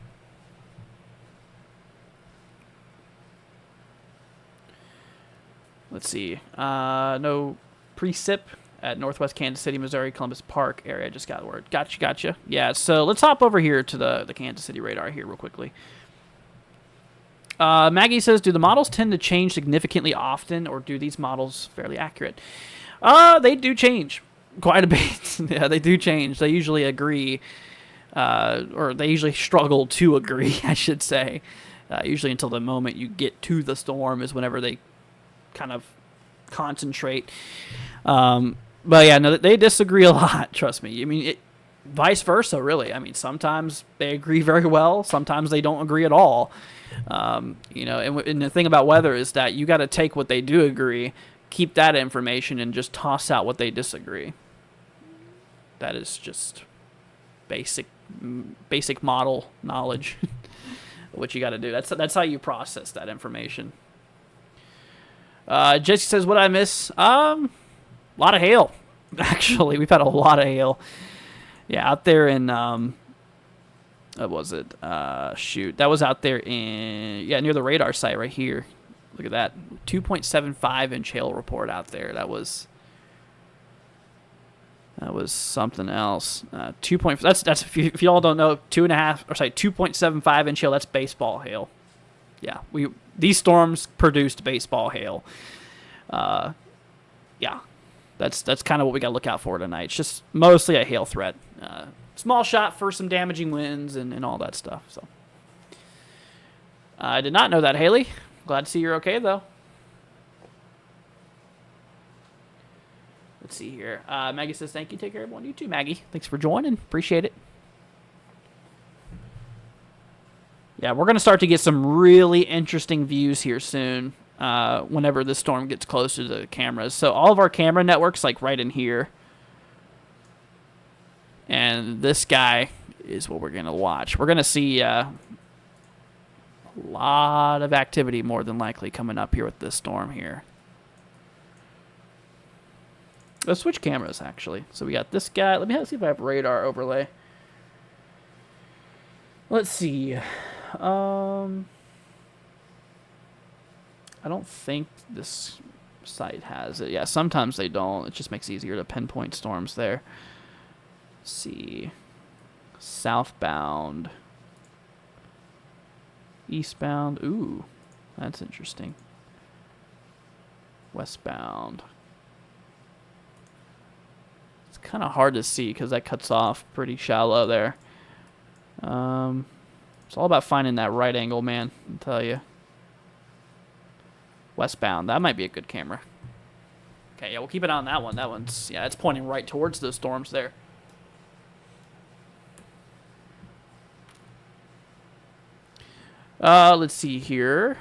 Let's see. No precip at Northwest Kansas City, Missouri, Columbus Park area. Just got word. Gotcha. Yeah, so let's hop over here to the Kansas City radar here real quickly. Maggie says, "Do the models tend to change significantly often, or do these models fairly accurate?" They do change quite a bit. Yeah, they do change. They usually agree, or they usually struggle to agree, I should say. Usually until the moment you get to the storm is whenever they kind of concentrate. But yeah, no, they disagree a lot, trust me. I mean, vice versa, really. I mean, sometimes they agree very well, sometimes they don't agree at all. And the thing about weather is that you got to take what they do agree, keep that information, and just toss out what they disagree. That is just basic model knowledge. What you got to do. That's how you process that information. Jesse says, "What I miss? A lot of hail. Actually, we've had a lot of hail. Yeah, out there in what was it? That was out there near the radar site right here. Look at that, 2.75 inch hail report out there. That was something else. That's if y'all don't know, 2.75 inch hail. That's baseball hail. Yeah, these storms produced baseball hail. Yeah, that's kind of what we got to look out for tonight. It's just mostly a hail threat. Small shot for some damaging winds and all that stuff. So I did not know that, Haley. Glad to see you're okay, though. Let's see here. Maggie says, thank you. Take care, everyone. You too, Maggie. Thanks for joining. Appreciate it. Yeah, we're going to start to get some really interesting views here soon whenever this storm gets closer to the cameras. So all of our camera networks, like right in here. And this guy is what we're going to watch. We're going to see a lot of activity more than likely coming up here with this storm here. Let's switch cameras, actually. So we got this guy. Let me see if I have radar overlay. Let's see. I don't think this site has it. Yeah, sometimes they don't. It just makes it easier to pinpoint storms there. Let's see. Southbound. Eastbound. Ooh, that's interesting. Westbound. It's kind of hard to see because that cuts off pretty shallow there. It's all about finding that right angle, man, I'll tell you. Westbound. That might be a good camera. Okay, yeah, we'll keep it on that one. That one's, yeah, it's pointing right towards those storms there. Let's see here.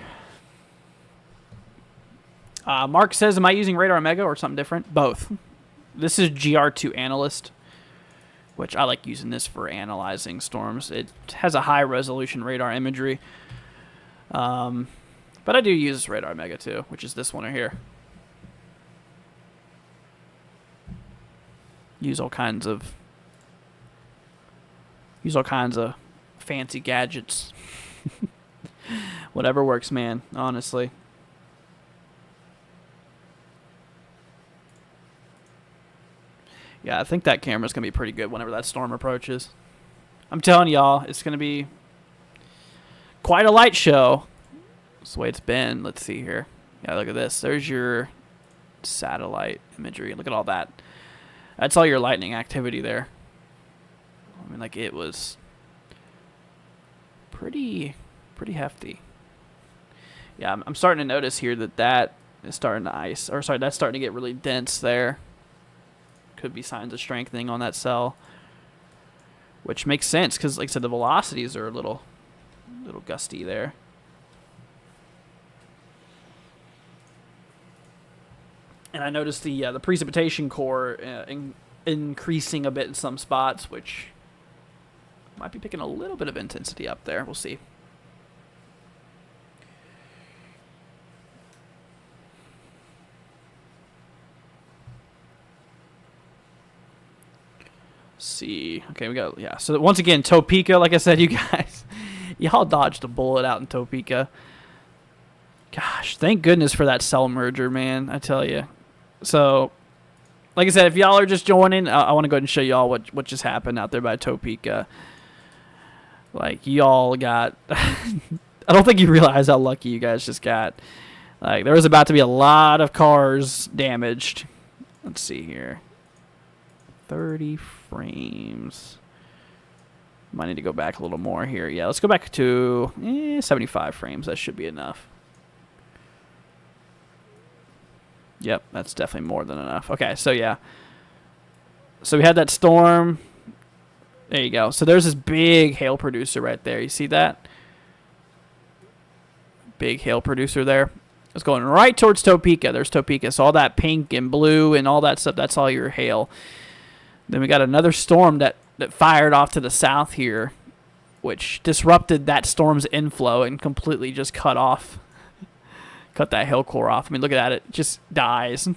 Mark says, am I using Radar Mega or something different? Both. This is GR2 Analyst, which I like using this for analyzing storms. It has a high resolution radar imagery. But I do use Radar Mega too, which is this one right here. Use all kinds of fancy gadgets. Whatever works, man, honestly. Yeah, I think that camera's going to be pretty good whenever that storm approaches. I'm telling y'all, it's going to be quite a light show. That's the way it's been. Let's see here. Yeah, look at this. There's your satellite imagery. Look at all that. That's all your lightning activity there. I mean, like, it was pretty hefty. Yeah, I'm starting to notice here that is starting to ice. Or, sorry, that's starting to get really dense there. Could be signs of strengthening on that cell, which makes sense because, like I said, the velocities are a little gusty there. And I noticed the precipitation core increasing a bit in some spots, which might be picking a little bit of intensity up there. We'll see. See, okay, we got, yeah, so once again, Topeka, like I said, you guys, y'all dodged a bullet out in Topeka. Gosh, thank goodness for that cell merger, man, I tell you. So, like I said, if y'all are just joining, I want to go ahead and show y'all what just happened out there by Topeka. Like, y'all got, I don't think you realize how lucky you guys just got. Like, there was about to be a lot of cars damaged. Let's see here. 30 frames. Might need to go back a little more here. Yeah, let's go back to 75 frames. That should be enough. Yep, that's definitely more than enough. Okay, so yeah. So we had that storm. There you go. So there's this big hail producer right there. You see that? Big hail producer there. It's going right towards Topeka. There's Topeka. So all that pink and blue and all that stuff, that's all your hail. Then we got another storm that fired off to the south here, which disrupted that storm's inflow and completely just cut that hail core off. I mean, look at that. It just dies.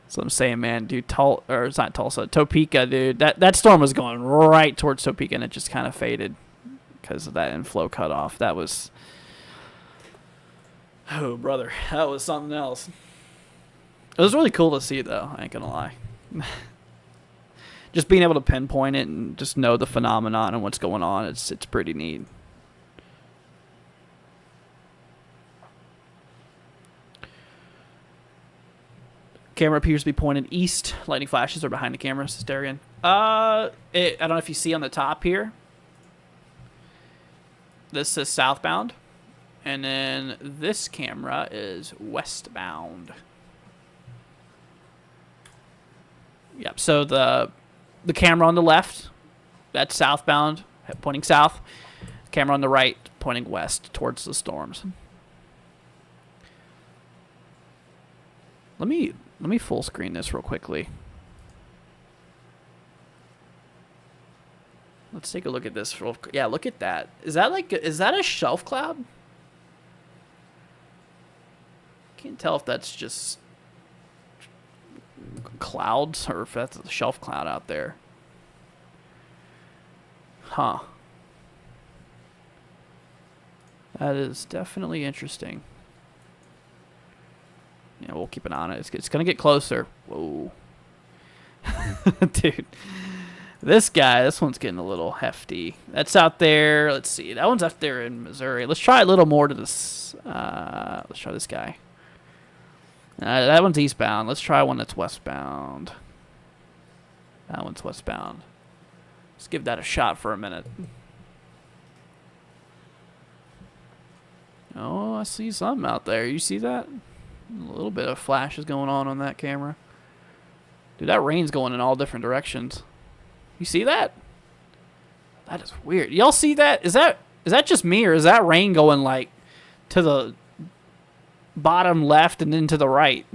So I'm saying, man, dude, it's not Tulsa, Topeka, dude. That storm was going right towards Topeka, and it just kind of faded because of that inflow cut off. That was, oh, brother, that was something else. It was really cool to see, though. I ain't gonna lie. Just being able to pinpoint it and just know the phenomenon and what's going on, it's pretty neat. Camera appears to be pointed east. Lightning flashes are behind the camera. Says Darian. I don't know if you see on the top here. This says southbound. And then this camera is westbound. Yep, so the camera on the left, that's southbound, pointing south. Camera on the right, pointing west towards the storms. Let me full screen this real quickly. Let's take a look at this. Yeah, look at that. Is that a shelf cloud? Can't tell if that's just clouds or if that's a shelf cloud out there. Huh. That is definitely interesting. Yeah, we'll keep an eye on it. It's going to get closer. Whoa. Dude. This one's getting a little hefty. That's out there. Let's see. That one's up there in Missouri. Let's try a little more to this. Let's try this guy. That one's eastbound. Let's try one that's westbound. That one's westbound. Let's give that a shot for a minute. Oh, I see something out there. You see that? A little bit of flashes going on that camera. Dude, that rain's going in all different directions. You see that? That is weird. Y'all see that? Is that just me, or is that rain going like to the bottom left and then to the right?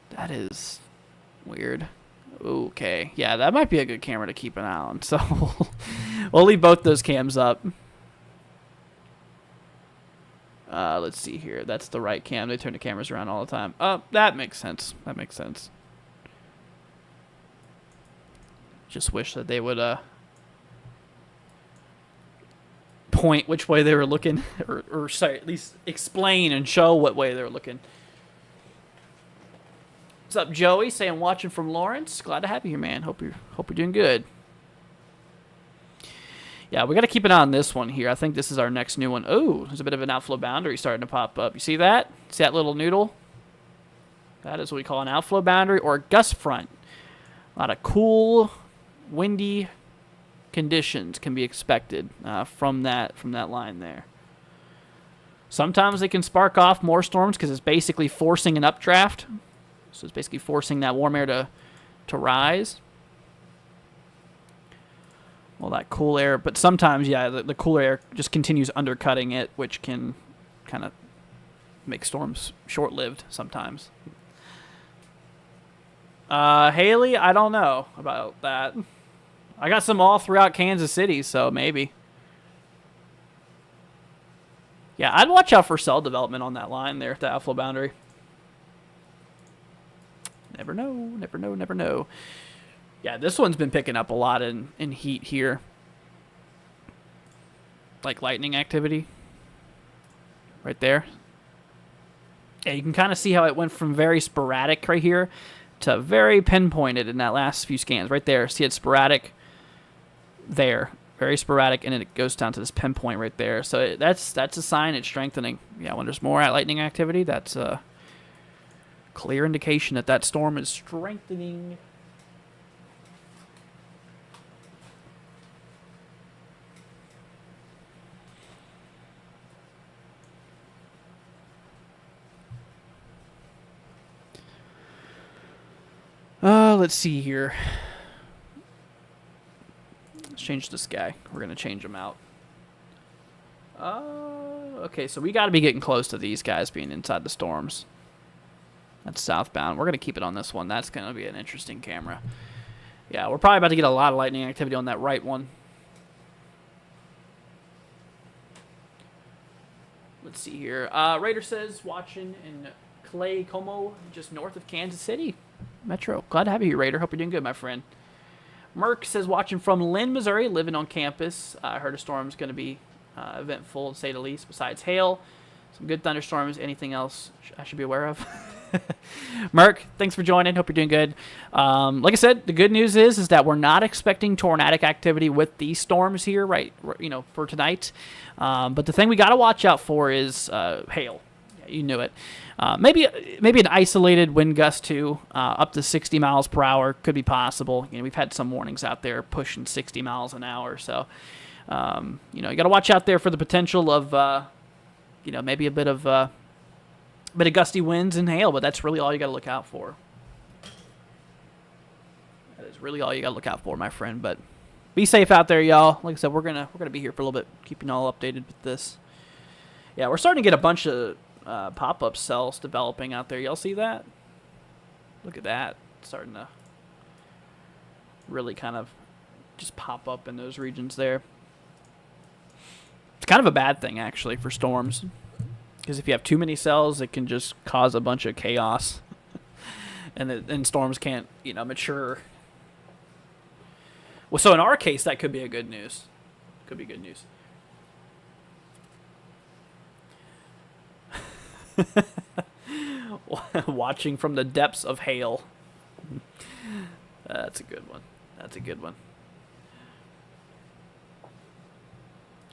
That is weird. Okay. Yeah, that might be a good camera to keep an eye on. So we'll leave both those cams up. Let's see here. That's the right cam. They turn the cameras around all the time. That makes sense. That makes sense. Just wish that they would point which way they were looking, or sorry, at least explain and show what way they were looking. What's up, Joey? Saying watching from Lawrence. Glad to have you here, man. Hope you're doing good. Yeah, we got to keep an eye on this one here. I think this is our next new one. Oh, there's a bit of an outflow boundary starting to pop up. You see that? See that little noodle? That is what we call an outflow boundary or a gust front. A lot of cool, windy conditions can be expected from that line there. Sometimes they can spark off more storms because it's basically forcing an updraft. So it's basically forcing that warm air to rise. Well, that cool air, but sometimes, yeah, the cooler air just continues undercutting it, which can kind of make storms short-lived sometimes. Haley, I don't know about that. I got some all throughout Kansas City, so maybe. Yeah, I'd watch out for cell development on that line there at the outflow boundary. Never know, never know, never know. Yeah, this one's been picking up a lot in heat here. Like lightning activity. Right there. Yeah, you can kind of see how it went from very sporadic right here to very pinpointed in that last few scans. Right there. See, it's sporadic there. Very sporadic, and then it goes down to this pinpoint right there. So that's a sign it's strengthening. Yeah, when there's more lightning activity, that's a clear indication that storm is strengthening. Let's see here. Let's change this guy. We're going to change him out. Okay, so we got to be getting close to these guys being inside the storms. That's southbound. We're going to keep it on this one. That's going to be an interesting camera. Yeah, we're probably about to get a lot of lightning activity on that right one. Let's see here. Raider says watching in Clay Como, just north of Kansas City Metro. Glad to have you here, Raider. Hope you're doing good, my friend. Merck says watching from Lynn, Missouri, living on campus. I heard a storm's going to be eventful, to say the least, besides hail. Some good thunderstorms. Anything else I should be aware of? Merck, thanks for joining. Hope you're doing good. Like I said, the good news is that we're not expecting tornadic activity with these storms here, right? For tonight. But the thing we got to watch out for is hail. You knew it. Maybe an isolated wind gust too, up to 60 miles per hour could be possible. We've had some warnings out there pushing 60 miles an hour. So, you got to watch out there for the potential of, maybe a bit of gusty winds and hail. But that's really all you got to look out for. That is really all you got to look out for, my friend. But be safe out there, y'all. Like I said, we're gonna be here for a little bit, keeping you all updated with this. Yeah, we're starting to get a bunch of pop-up cells developing out there. Y'all see that? Look at that. It's starting to really kind of just pop up in those regions there. It's kind of a bad thing, actually, for storms. Because if you have too many cells, it can just cause a bunch of chaos. and storms can't, mature. Well, so in our case, that could be a good news. Could be good news. Watching from the depths of hail. That's a good one. That's a good one.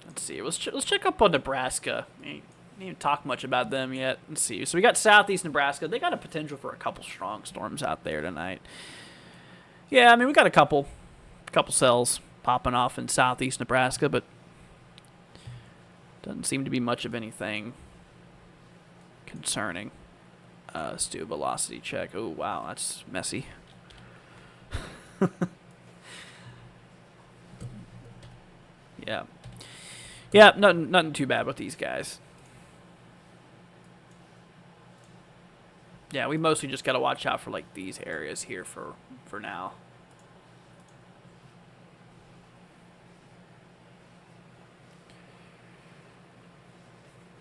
Let's see. Let's check up on Nebraska. Didn't even talk much about them yet. Let's see. So we got southeast Nebraska. They got a potential for a couple strong storms out there tonight. Yeah, we got a couple cells popping off in southeast Nebraska, but doesn't seem to be much of anything concerning. Let's do a velocity check. Oh, wow, that's messy. Yeah. Yeah, nothing too bad with these guys. Yeah, we mostly just got to watch out for, like, these areas here for now.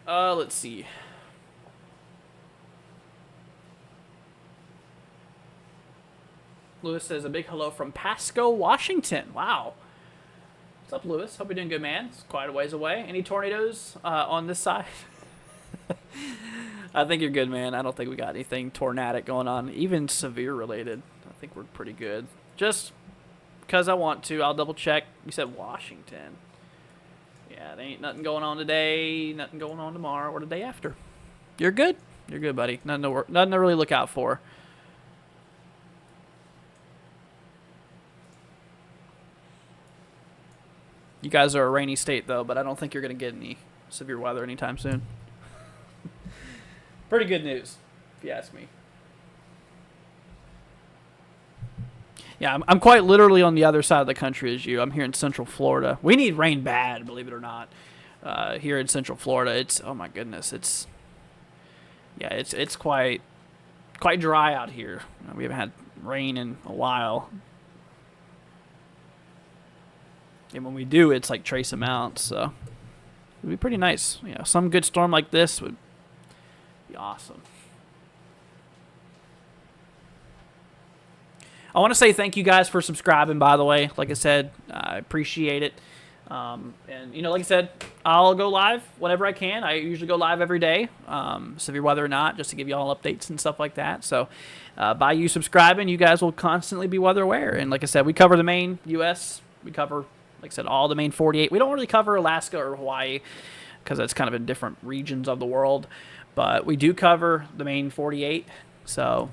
Let's see. Lewis says a big hello from Pasco, Washington. Wow. What's up, Lewis? Hope you're doing good, man. It's quite a ways away. Any tornadoes on this side? I think you're good, man. I don't think we got anything tornadic going on, even severe related. I think we're pretty good. Just because I want to, I'll double check. You said Washington. Yeah, there ain't nothing going on today, nothing going on tomorrow or the day after. You're good. You're good, buddy. Nothing to really look out for. You guys are a rainy state, though, but I don't think you're going to get any severe weather anytime soon. Pretty good news, if you ask me. Yeah, I'm quite literally on the other side of the country as you. I'm here in Central Florida. We need rain bad, believe it or not. Here in Central Florida, it's, oh my goodness, it's quite dry out here. We haven't had rain in a while. And when we do, it's like trace amounts, so it'd be pretty nice. Some good storm like this would be awesome. I want to say thank you guys for subscribing, by the way. Like I said, I appreciate it. And, like I said, I'll go live whenever I can. I usually go live every day, severe weather or not, just to give you all updates and stuff like that. So by you subscribing, you guys will constantly be weather aware. And like I said, we cover the main U.S. We cover, like I said, all the main 48. We don't really cover Alaska or Hawaii because that's kind of in different regions of the world. But we do cover the main 48. So,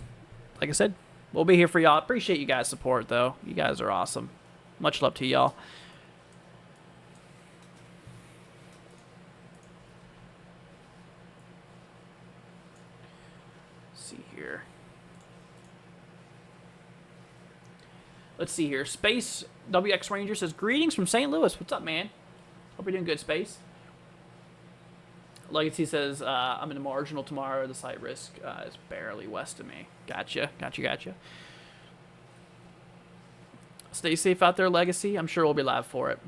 like I said, we'll be here for y'all. Appreciate you guys' support, though. You guys are awesome. Much love to y'all. Let's see here. Space WX Ranger says, greetings from St. Louis. What's up, man? Hope you're doing good, Space. Legacy says, I'm in the marginal tomorrow. The site risk is barely west of me. Gotcha. Stay safe out there, Legacy. I'm sure we'll be live for it.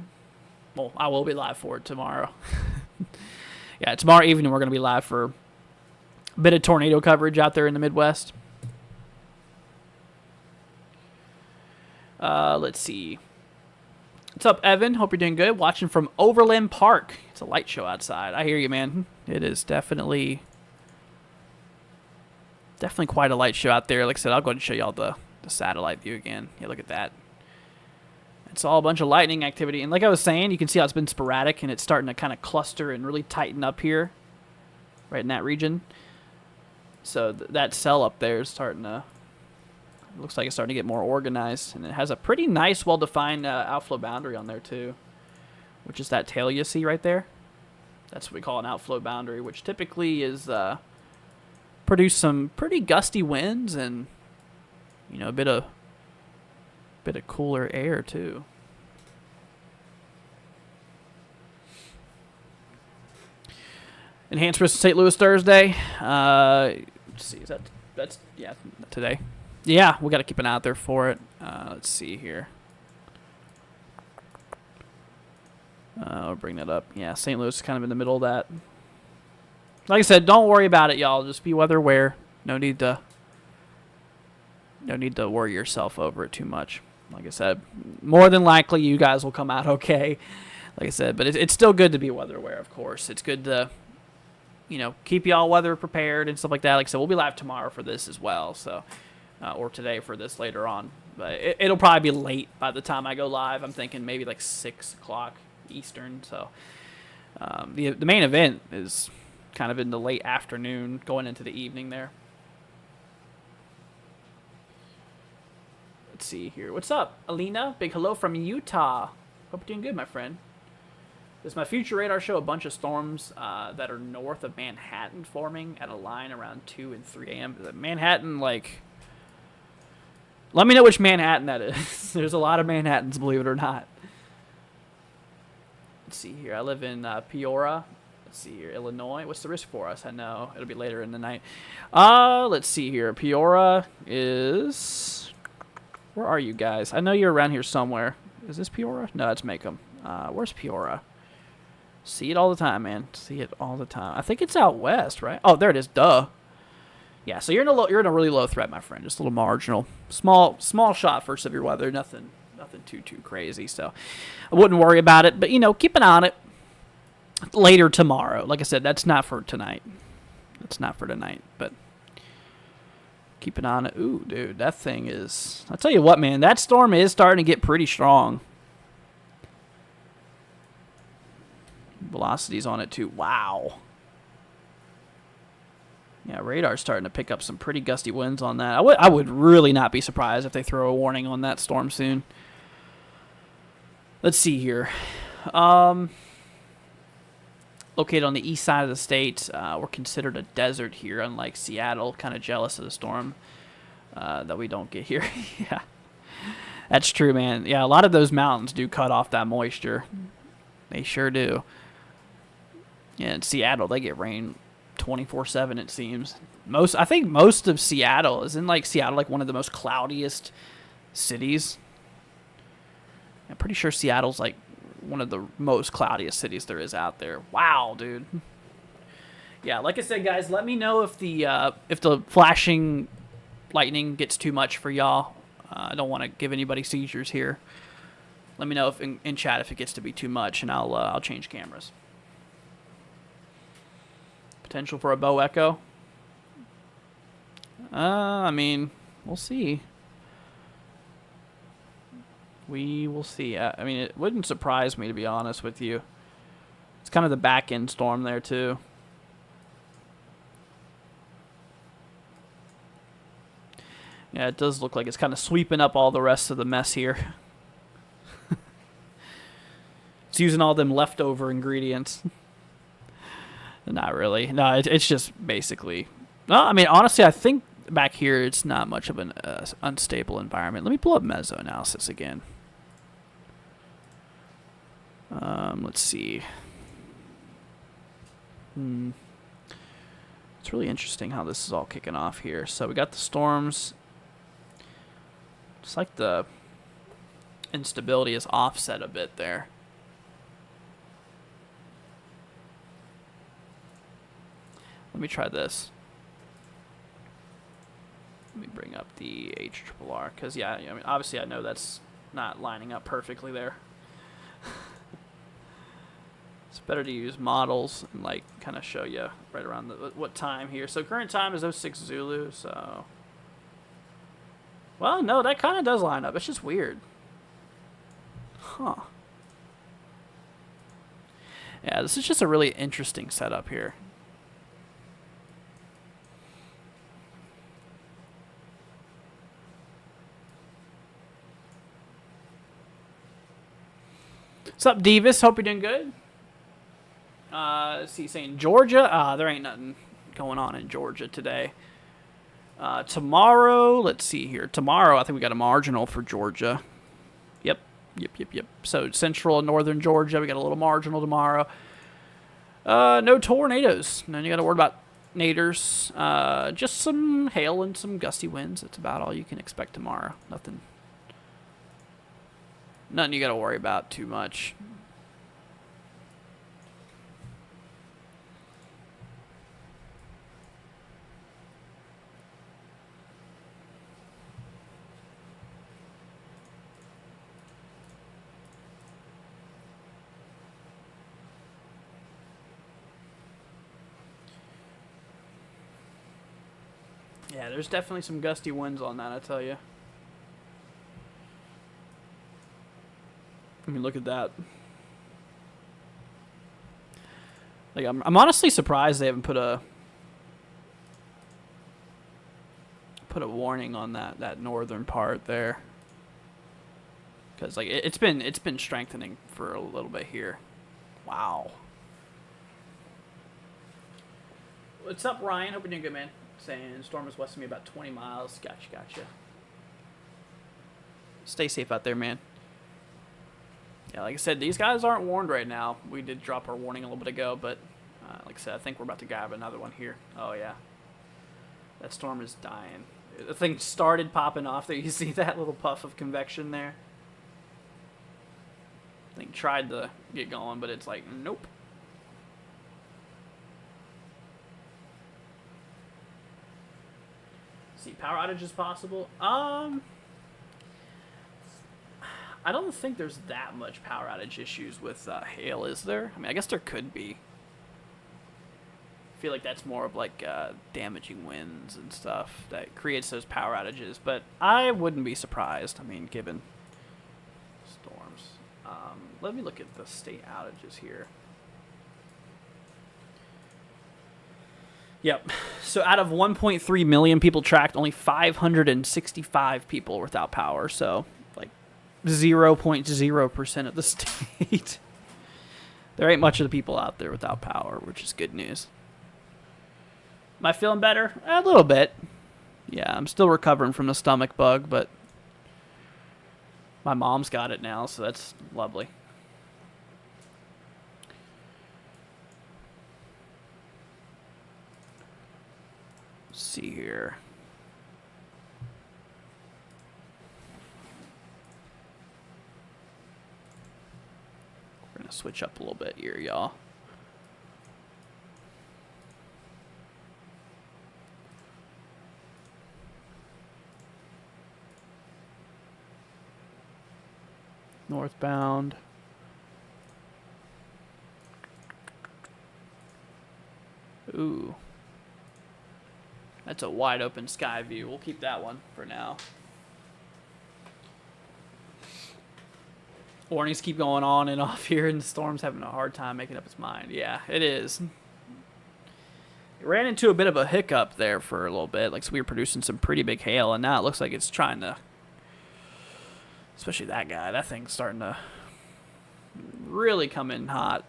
Well, I will be live for it tomorrow. Yeah, tomorrow evening we're going to be live for a bit of tornado coverage out there in the Midwest. Let's see. What's up, Evan? Hope you're doing good. Watching from Overland Park. It's a light show outside. I hear you, man. It is definitely quite a light show out there. Like I said, I'll go ahead and show y'all the satellite view again. Yeah, look at that. It's all a bunch of lightning activity. And like I was saying, you can see how it's been sporadic and it's starting to kind of cluster and really tighten up here. right in that region. So that cell up there is starting to, looks like it's starting to get more organized, and it has a pretty nice, well-defined outflow boundary on there too, which is that tail you see right there. That's what we call an outflow boundary, which typically is produce some pretty gusty winds and a bit of cooler air too. Enhanced risk St. Louis Thursday. Let's see, that's today. Yeah, we got to keep an eye out there for it. Let's see here. I'll bring that up. Yeah, St. Louis is kind of in the middle of that. Like I said, don't worry about it, y'all. Just be weather aware. No need to worry yourself over it too much. Like I said, more than likely you guys will come out okay. Like I said, but it's still good to be weather aware, of course. It's good to keep y'all weather prepared and stuff like that. Like I said, we'll be live tomorrow for this as well, so or today for this later on. But it'll probably be late by the time I go live. I'm thinking maybe like 6 o'clock Eastern. So the main event is kind of in the late afternoon, going into the evening there. Let's see here. What's up, Alina? Big hello from Utah. Hope you're doing good, my friend. Does my future radar show a bunch of storms that are north of Manhattan forming at a line around 2 and 3 a.m.? Manhattan, like... Let me know which Manhattan that is. There's a lot of Manhattans, believe it or not. Let's see here. I live in Peoria. Let's see here. Illinois. What's the risk for us? I know. It'll be later in the night. Let's see here. Peoria is... Where are you guys? I know you're around here somewhere. Is this Peoria? No, it's Macomb. Where's Peoria? See it all the time, man. See it all the time. I think it's out west, right? Oh, there it is. Duh. Yeah, so you're in a really low threat, my friend. Just a little marginal, small shot for severe weather. Nothing too crazy. So I wouldn't worry about it. But keep an eye on it later tomorrow. Like I said, that's not for tonight. That's not for tonight. But keep an eye on it. Ooh, dude, that thing is. I'll tell you what, man. That storm is starting to get pretty strong. Velocities on it too. Wow. Yeah, radar's starting to pick up some pretty gusty winds on that. I would really not be surprised if they throw a warning on that storm soon. Let's see here. Located on the east side of the state, we're considered a desert here, unlike Seattle. Kind of jealous of the storm that we don't get here. Yeah, that's true, man. Yeah, a lot of those mountains do cut off that moisture. They sure do. Yeah, in Seattle, they get rain 24/7, it seems. I think most of Seattle isn't like Seattle like one of the most cloudiest cities. I'm pretty sure Seattle's like one of the most cloudiest cities there is out there. Wow, dude. Yeah, like I said, guys, let me know if the flashing lightning gets too much for y'all. I don't want to give anybody seizures here. Let me know if in chat if it gets to be too much, and I'll change cameras. Potential for a bow echo. I mean, we'll see. We will see. I mean, it wouldn't surprise me, to be honest with you. It's kind of the back end storm there too. Yeah, it does look like it's kind of sweeping up all the rest of the mess here. It's using all them leftover ingredients. Not really. No, it's just basically... No, I mean, honestly, I think back here it's not much of an unstable environment. Let me pull up mesoanalysis again. Let's see. It's really interesting how this is all kicking off here. So we got the storms. It's like the instability is offset a bit there. Let me try this. Let me bring up the HRRR, because, yeah, I mean, obviously I know that's not lining up perfectly there. It's better to use models and, like, kind of show you right around what time here. So current time is 06 Zulu, so... Well, no, that kind of does line up. It's just weird. Huh. Yeah, this is just a really interesting setup here. What's up, Davis? Hope you're doing good. Let's see, saying Georgia. There ain't nothing going on in Georgia today. Tomorrow, let's see here. Tomorrow, I think we got a marginal for Georgia. Yep. So central and northern Georgia, we got a little marginal tomorrow. No tornadoes. None you got to worry about naders. Just some hail and some gusty winds. That's about all you can expect tomorrow. Nothing you got to worry about too much. Yeah, there's definitely some gusty winds on that, I tell you. I mean, look at that. Like, I'm honestly surprised they haven't put a warning on that northern part there. Because like it's been strengthening for a little bit here. Wow. What's up, Ryan? Hope you're doing good, man. Saying storm is west of me about 20 miles. Gotcha. Stay safe out there, man. Yeah, like I said, these guys aren't warned right now. We did drop our warning a little bit ago, but like I said, I think we're about to grab another one here. Oh, yeah. That storm is dying. The thing started popping off there. You see that little puff of convection there? I think tried to get going, but it's like, nope. See, power outage is possible. I don't think there's that much power outage issues with hail, is there? I mean, I guess there could be. I feel like that's more of like damaging winds and stuff that creates those power outages, but I wouldn't be surprised. I mean, given storms. Let me look at the state outages here. Yep. So out of 1.3 million people tracked, only 565 people were without power. So like 0.0% of the state. There ain't much of the people out there without power, which is good news. Am I feeling better? A little bit. Yeah, I'm still recovering from the stomach bug, but my mom's got it now, so that's lovely. Let's see here. We're going to switch up a little bit here, y'all. Northbound. Ooh. That's a wide open sky view. We'll keep that one for now. Warnings keep going on and off here, and the storm's having a hard time making up its mind. Yeah, it is. It ran into a bit of a hiccup there for a little bit. Like, so we were producing some pretty big hail, and now it looks like it's trying to... Especially that guy. That thing's starting to really come in hot.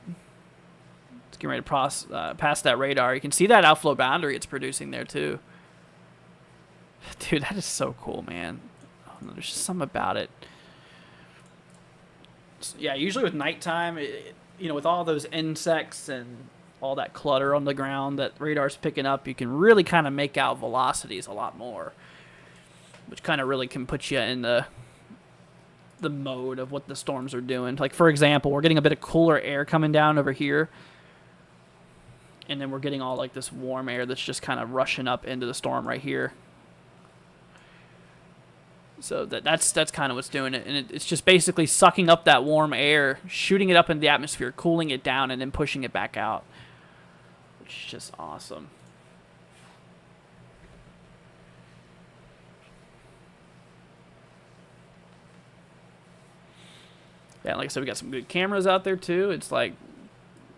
It's getting ready to pass that radar. You can see that outflow boundary it's producing there, too. Dude, that is so cool, man. Oh, no, there's just something about it. So, yeah, usually with nighttime, with all those insects and all that clutter on the ground that radar's picking up, you can really kind of make out velocities a lot more, which kind of really can put you in the mode of what the storms are doing. Like, for example, we're getting a bit of cooler air coming down over here, and then we're getting all like this warm air that's just kind of rushing up into the storm right here. So that's kind of what's doing it, and it's just basically sucking up that warm air, shooting it up into the atmosphere, cooling it down, and then pushing it back out, which is just awesome. Yeah, like I said, we got some good cameras out there too. It's like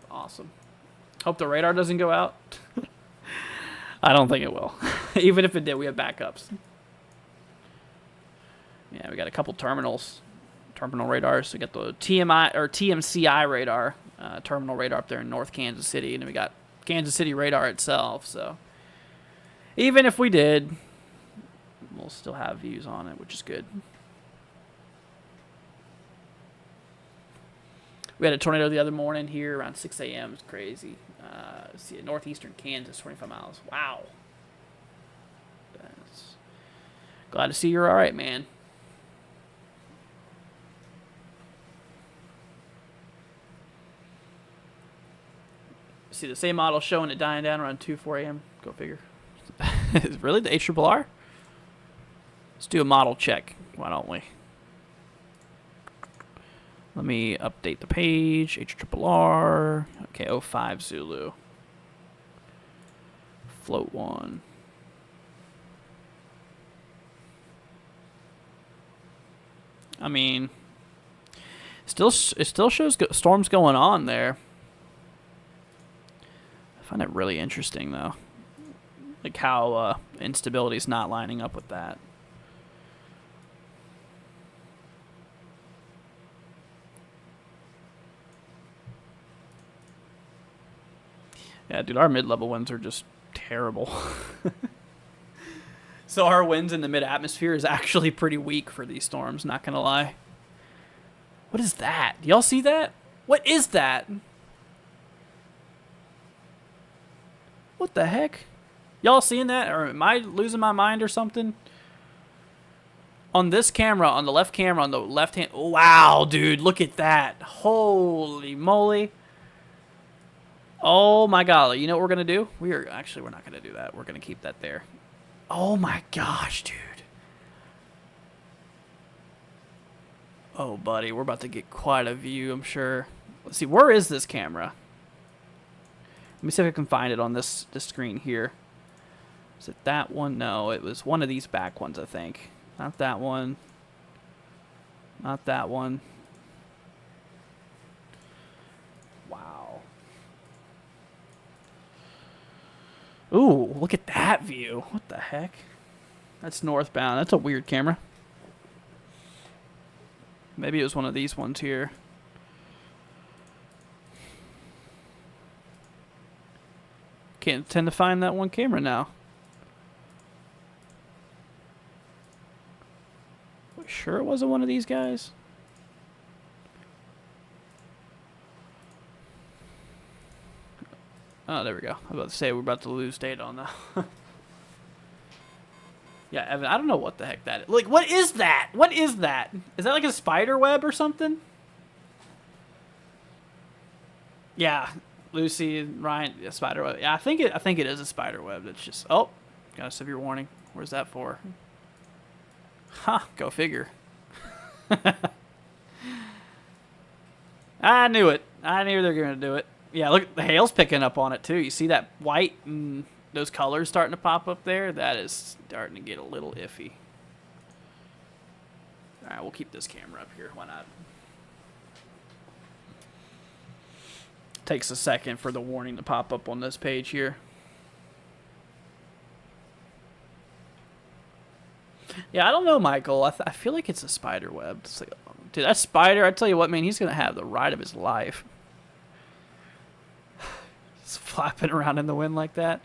awesome. Hope the radar doesn't go out. I don't think it will. Even if it did, we have backups. Yeah, we got a couple terminals terminal radar. So we got the TMI or TMCI radar, terminal radar up there in North Kansas City, and then we got Kansas City radar itself. So even if we did, we'll still have views on it, which is good. We had a tornado the other morning here around 6 a.m. It's crazy. See it, northeastern Kansas, 25 miles. Wow. Glad to see you're all right, man. See the same model showing it dying down around 4 a.m. Go figure. Really? The HRRR? Let's do a model check. Why don't we? Let me update the page. HRRR. Okay, 05 Zulu. Float 1. I mean, it still shows storms going on there. I find it really interesting, though. Like how instability is not lining up with that. Yeah, dude, our mid-level winds are just terrible. So our winds in the mid-atmosphere is actually pretty weak for these storms, not going to lie. What is that? Y'all see that? What is that? What the heck? Y'all seeing that? Or am I losing my mind or something? On this camera, on the left camera, on the left hand. Wow, dude, look at that. Holy moly. Oh my golly. You know what we're going to do? We're not going to do that. We're going to keep that there. Oh my gosh, dude. Oh, buddy, we're about to get quite a view, I'm sure. Let's see, where is this camera? Let me see if I can find it on this screen here. Is it that one? No, it was one of these back ones, I think. Not that one. Not that one. Wow. Ooh, look at that view. What the heck? That's northbound. That's a weird camera. Maybe it was one of these ones here. Can't tend to find that one camera now. Are we sure it wasn't one of these guys? Oh, there we go. I was about to say we're about to lose data on that. Yeah, Evan, I don't know what the heck that is. Like, what is that? What is that? Is that like a spider web or something? Yeah, Lucy and Ryan, yeah, spider web. Yeah, I think it is a spider web. That's just got a severe warning. Where's that for? Go figure. I knew it. I knew they were gonna do it. Yeah, look, the hail's picking up on it too. You see that white and those colors starting to pop up there? That is starting to get a little iffy. All right, we'll keep this camera up here. Why not? Takes a second for the warning to pop up on this page here. Yeah, I don't know, Michael. I feel like it's a spider web. It's like, dude, that spider, I tell you what, man, he's going to have the ride of his life. It's flapping around in the wind like that.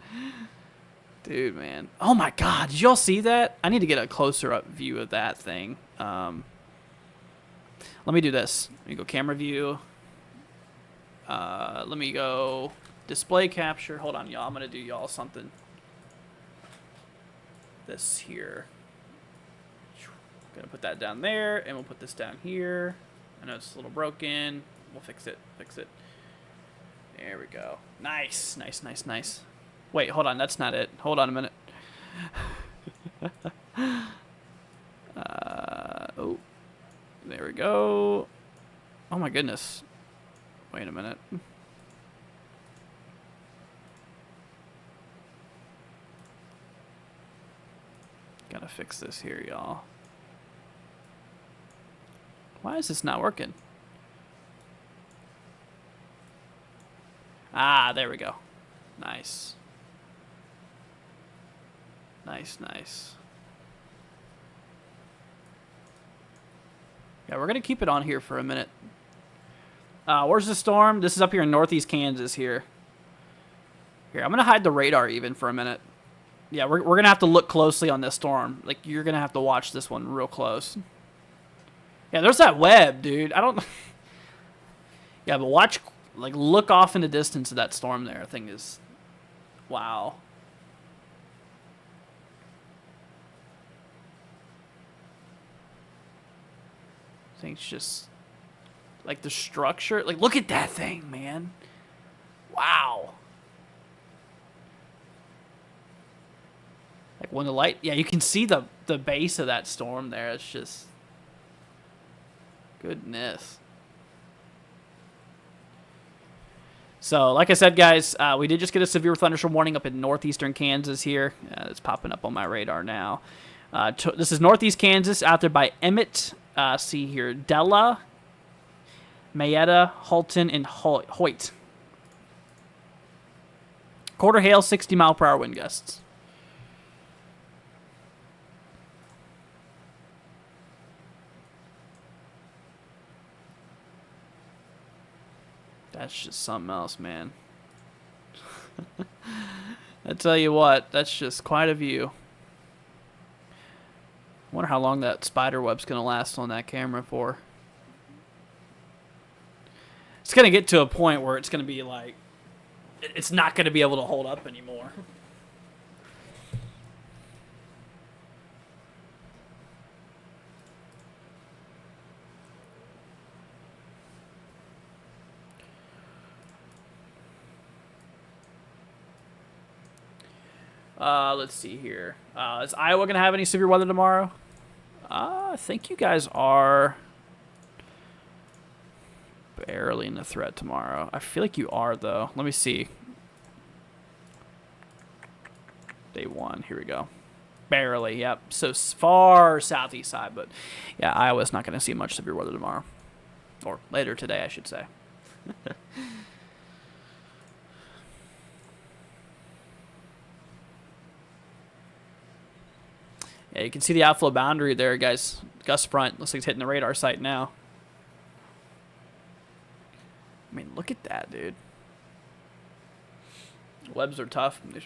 Dude, man. Oh, my God. Did y'all see that? I need to get a closer up view of that thing. Let me do this. Let me go camera view. Let me go display capture. Hold on, y'all. I'm going to do y'all something. This here. Gonna put that down there, and we'll put this down here. I know it's a little broken. We'll fix it. Fix it. There we go. Nice, nice, nice, nice. Wait, hold on. That's not it. Hold on a minute. Oh, there we go. Oh my goodness. Wait a minute. Gotta fix this here, y'all. Why is this not working? Ah, there we go. Nice. Nice, nice. Yeah, we're going to keep it on here for a minute. Where's the storm? This is up here in northeast Kansas here. Here, I'm going to hide the radar even for a minute. Yeah, we're going to have to look closely on this storm. Like, you're going to have to watch this one real close. Yeah, there's that web, dude. I don't... Yeah, but watch... Like, look off in the distance of that storm there. I think is... Wow. I think it's just... Like, the structure... Like, look at that thing, man. Wow. Like, when the light... Yeah, you can see the base of that storm there. It's just... Goodness. So, like I said, guys, we did just get a severe thunderstorm warning up in northeastern Kansas here. It's popping up on my radar now. This is northeast Kansas out there by Emmett. See here, Della, Mayetta, Halton, and Hoyt. Quarter hail, 60-mile-per-hour wind gusts. That's just something else, man. I tell you what, that's just quite a view. I wonder how long that spider web's going to last on that camera for. It's going to get to a point where it's going to be like, it's not going to be able to hold up anymore. Let's see here. Is Iowa going to have any severe weather tomorrow? I think you guys are barely in the threat tomorrow. I feel like you are, though. Let me see. Day 1. Here we go. Barely, yep. So far southeast side, but yeah, Iowa's not going to see much severe weather tomorrow. Or later today, I should say. Yeah, you can see the outflow boundary there, guys. Gust front looks like it's hitting the radar site now. I mean, look at that, dude. Webs are tough. They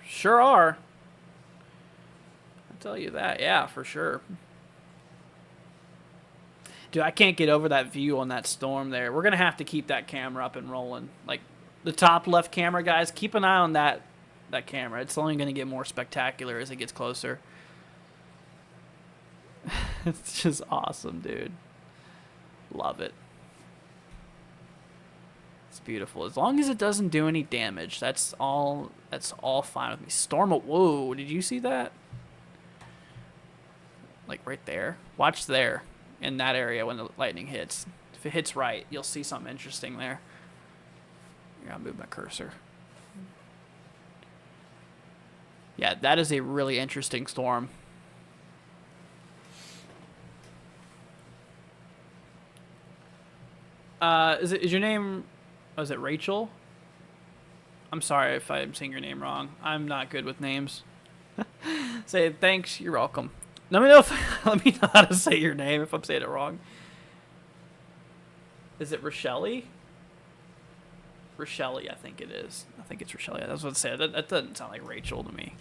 sure are. I'll tell you that. Yeah, for sure. Dude, I can't get over that view on that storm there. We're going to have to keep that camera up and rolling. Like, the top left camera, guys, keep an eye on that camera. It's only going to get more spectacular as it gets closer. It's just awesome, dude. Love it. It's beautiful. As long as it doesn't do any damage, that's all fine with me. Storm, whoa, did you see that? Like right there. Watch there in that area when the lightning hits. If it hits right, you'll see something interesting there. Here, I'll move my cursor. Yeah, that is a really interesting storm. Is your name, is it Rachel? I'm sorry if I'm saying your name wrong. I'm not good with names. Say thanks, you're welcome. Let me know how to say your name if I'm saying it wrong. Is it Rochelle? Rochelle, I think it is. I think it's Rochelle. That's what I said. That doesn't sound like Rachel to me.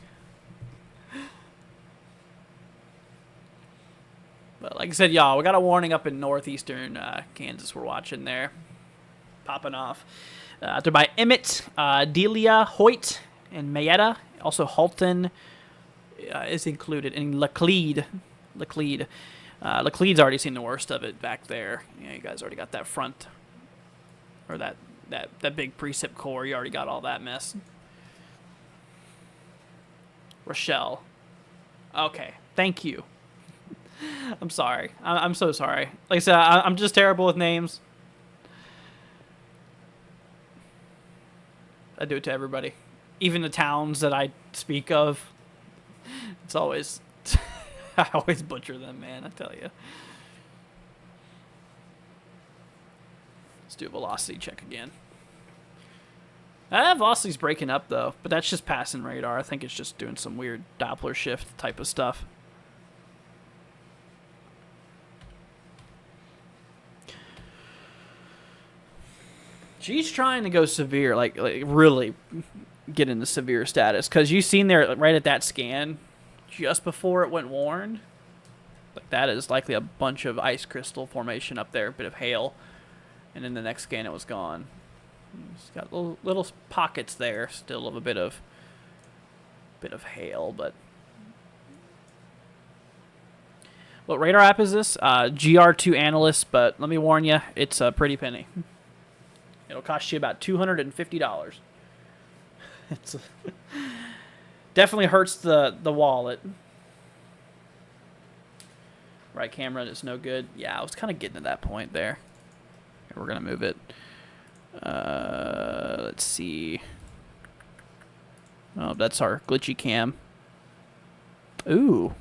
But like I said, y'all, we got a warning up in northeastern Kansas. We're watching there. Popping off. Out there by Emmett, Delia, Hoyt, and Mayetta. Also Halton is included. And Laclede. Laclede's already seen the worst of it back there. Yeah, you guys already got that front. Or that big precip core. You already got all that mess. Rochelle. Okay. Thank you. I'm sorry. I'm so sorry. Like I said, I'm just terrible with names. I do it to everybody. Even the towns that I speak of. It's always... I always butcher them, man. I tell you. Let's do a velocity check again. Velocity's breaking up, though. But that's just passing radar. I think it's just doing some weird Doppler shift type of stuff. She's trying to go severe, like really get into severe status. Because you seen there right at that scan, just before it went warned, like that is likely a bunch of ice crystal formation up there, a bit of hail. And in the next scan, it was gone. It's got little pockets there still of a bit of hail, but what radar app is this? GR2 Analyst, but let me warn you, it's a pretty penny. It'll cost you about $250. It's definitely hurts the wallet. Right camera is no good. Yeah, I was kind of getting to that point there. Okay, we're gonna move it. Let's see. Oh, that's our glitchy cam. Ooh.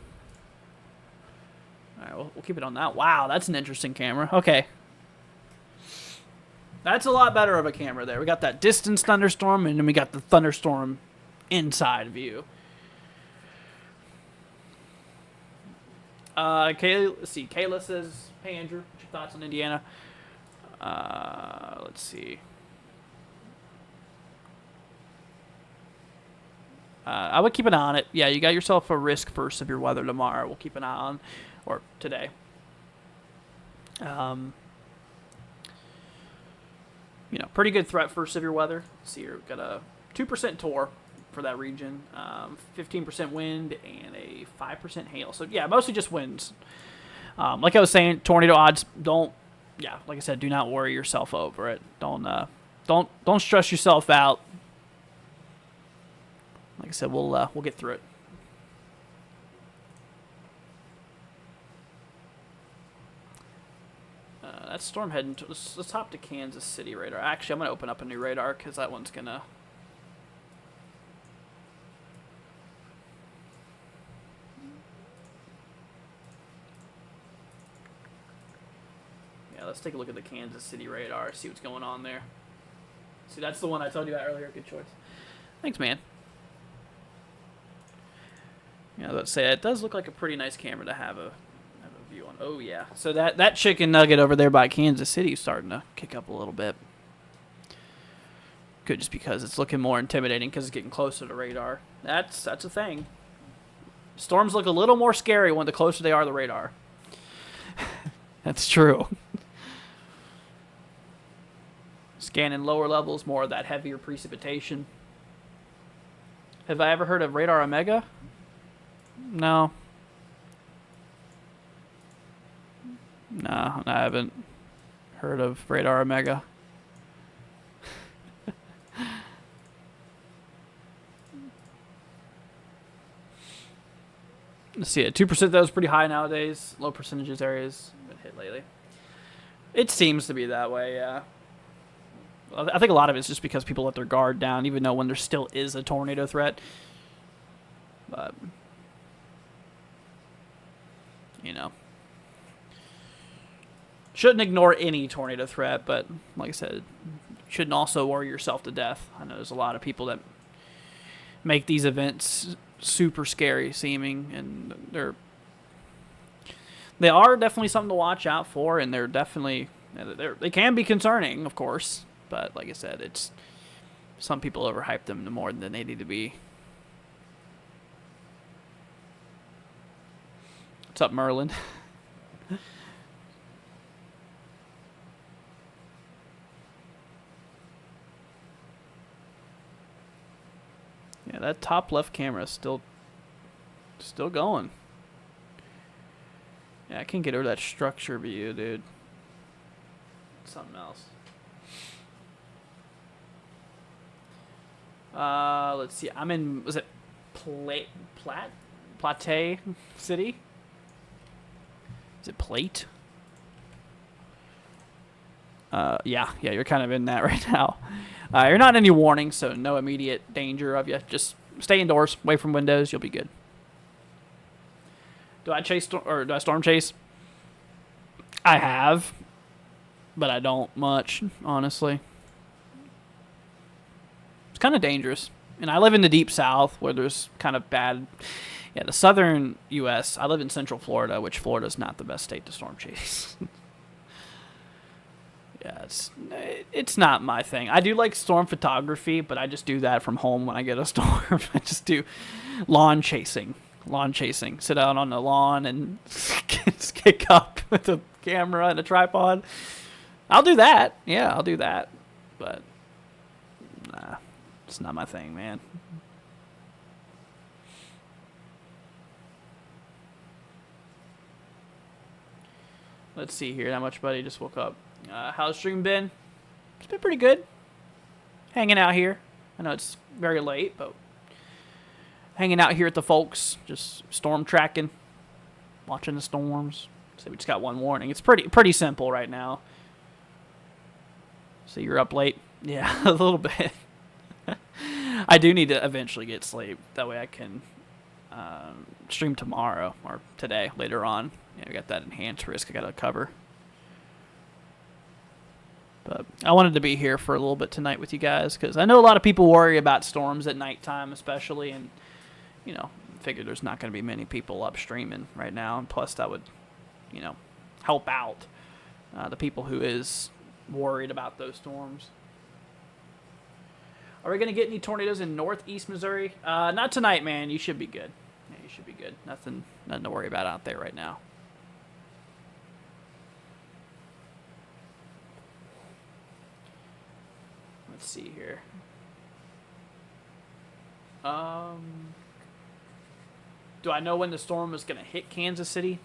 All right, we'll keep it on that. Wow, that's an interesting camera. Okay. That's a lot better of a camera there. We got that distance thunderstorm, and then we got the thunderstorm inside view. Let's see. Kayla says, "Hey Andrew, what's your thoughts on Indiana?" Let's see. I would keep an eye on it. Yeah, you got yourself a risk for severe weather tomorrow. We'll keep an eye on, or today. You know, pretty good threat for severe weather. Let's see here, we've got a 2% tour for that region, 15% wind, and a 5% hail. So yeah, mostly just winds. Like I was saying, tornado odds. Yeah, like I said, do not worry yourself over it. Don't stress yourself out. Like I said, we'll get through it. That storm heading to, let's hop to Kansas City radar. Actually, I'm gonna open up a new radar because that one's gonna. Yeah, let's take a look at the Kansas City radar. See what's going on there. See, that's the one I told you about earlier. Good choice. Thanks, man. Yeah, let's say it does look like a pretty nice camera to have a view on. Oh yeah, so that chicken nugget over there by Kansas City is starting to kick up a little bit. Could just because it's looking more intimidating because it's getting closer to radar. That's a thing. Storms look a little more scary when the closer they are to the radar. That's true. Scanning lower levels, more of that heavier precipitation. Have I ever heard of Radar Omega? No. No, I haven't heard of Radar Omega. Let's see it. 2% though is pretty high nowadays. Low percentages areas been hit lately. It seems to be that way, yeah. I think a lot of it's just because people let their guard down, even though when there still is a tornado threat. But you know, shouldn't ignore any tornado threat, but like I said, shouldn't also worry yourself to death. I know there's a lot of people that make these events super scary seeming, and they are definitely something to watch out for, and they're definitely they can be concerning, of course, but like I said, it's some people overhype them more than they need to be. What's up, Merlin? Yeah, that top left camera is still going. Yeah, I can't get over that structure view, dude. Something else. Let's see. I'm in, was it Platay City? Is it Plate? Yeah, you're kind of in that right now. You're not in any warning, so no immediate danger of you. Just stay indoors, away from windows. You'll be good. Do I do I storm chase? I have, but I don't much, honestly. It's kind of dangerous, and I live in the deep south where there's kind of bad. Yeah, the southern U.S. I live in Central Florida, which Florida's not the best state to storm chase. Yeah, it's not my thing. I do like storm photography, but I just do that from home when I get a storm. I just do lawn chasing. Lawn chasing. Sit out on the lawn and kick up with a camera and a tripod. I'll do that. Yeah, I'll do that. But nah, it's not my thing, man. Let's see here. Not much, buddy. Just woke up. How's stream been? It's been pretty good. Hanging out here. I know it's very late, but hanging out here at the folks. Just storm tracking. Watching the storms. So we just got one warning. It's pretty simple right now. So you're up late? Yeah, a little bit. I do need to eventually get sleep. That way I can stream tomorrow or today, later on. Yeah, we got that enhanced risk I got to cover. But I wanted to be here for a little bit tonight with you guys because I know a lot of people worry about storms at nighttime especially. And, you know, figure there's not going to be many people up streaming right now. And plus that would, you know, help out the people who is worried about those storms. Are we going to get any tornadoes in northeast Missouri? Not tonight, man. You should be good. Yeah, you should be good. Nothing to worry about out there right now. Let's see here. Do I know when the storm is going to hit Kansas City?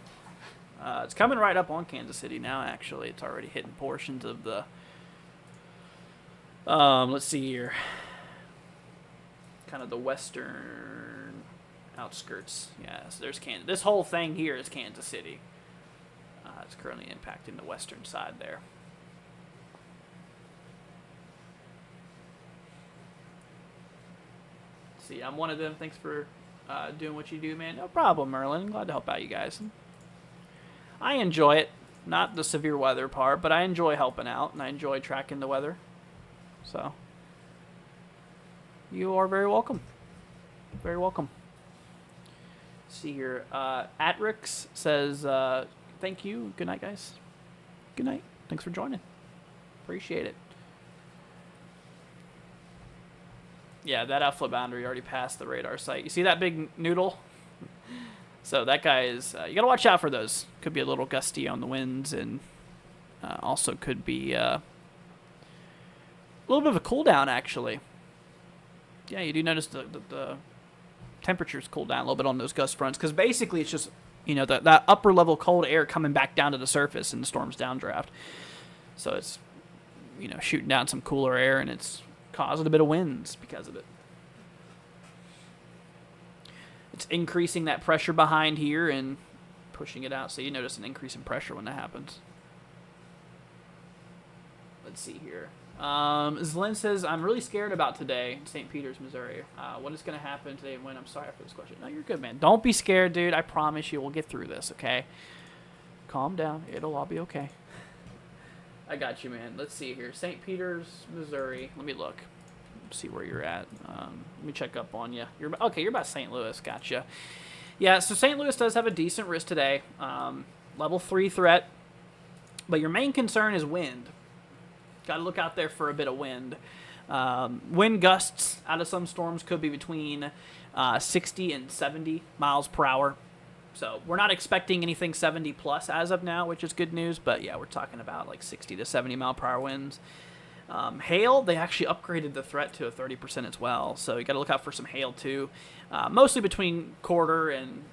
It's coming right up on Kansas City now, actually. It's already hitting portions of the... let's see here. Kind of the western outskirts. Yeah, so there's Kansas. This whole thing here is Kansas City. It's currently impacting the western side there. See, I'm one of them. Thanks for doing what you do, man. No problem, Merlin. Glad to help out you guys. I enjoy it. Not the severe weather part, but I enjoy helping out, and I enjoy tracking the weather. So, you are very welcome. Very welcome. Let's see here. Atrix says, thank you. Good night, guys. Good night. Thanks for joining. Appreciate it. Yeah, that outflow boundary already passed the radar site. You see that big noodle? So that guy is... you got to watch out for those. Could be a little gusty on the winds, and also could be a little bit of a cool down, actually. Yeah, you do notice the temperatures cool down a little bit on those gust fronts, because basically it's just, you know, that upper level cold air coming back down to the surface in the storm's downdraft. So it's, you know, shooting down some cooler air, and it's causing a bit of winds because of it. It's increasing that pressure behind here and pushing it out. So you notice an increase in pressure when that happens. Let's see here. Zlin says, I'm really scared about today in St. Peters, Missouri. What is going to happen today and when? I'm sorry for this question. No, you're good, man. Don't be scared, dude. I promise you we'll get through this, okay? Calm down. It'll all be okay. I got you, man. Let's see here. St. Peters, Missouri. Let me look. See where you're at. Let me check up on you. You're about St. Louis. Gotcha. Yeah, so St. Louis does have a decent risk today. Level 3 threat. But your main concern is wind. Got to look out there for a bit of wind. Wind gusts out of some storms could be between 60 and 70 miles per hour. So we're not expecting anything 70 plus as of now, which is good news. But yeah, we're talking about like 60 to 70 mile per hour winds. Hail, they actually upgraded the threat to a 30% as well. So you got to look out for some hail too. Mostly between quarter and,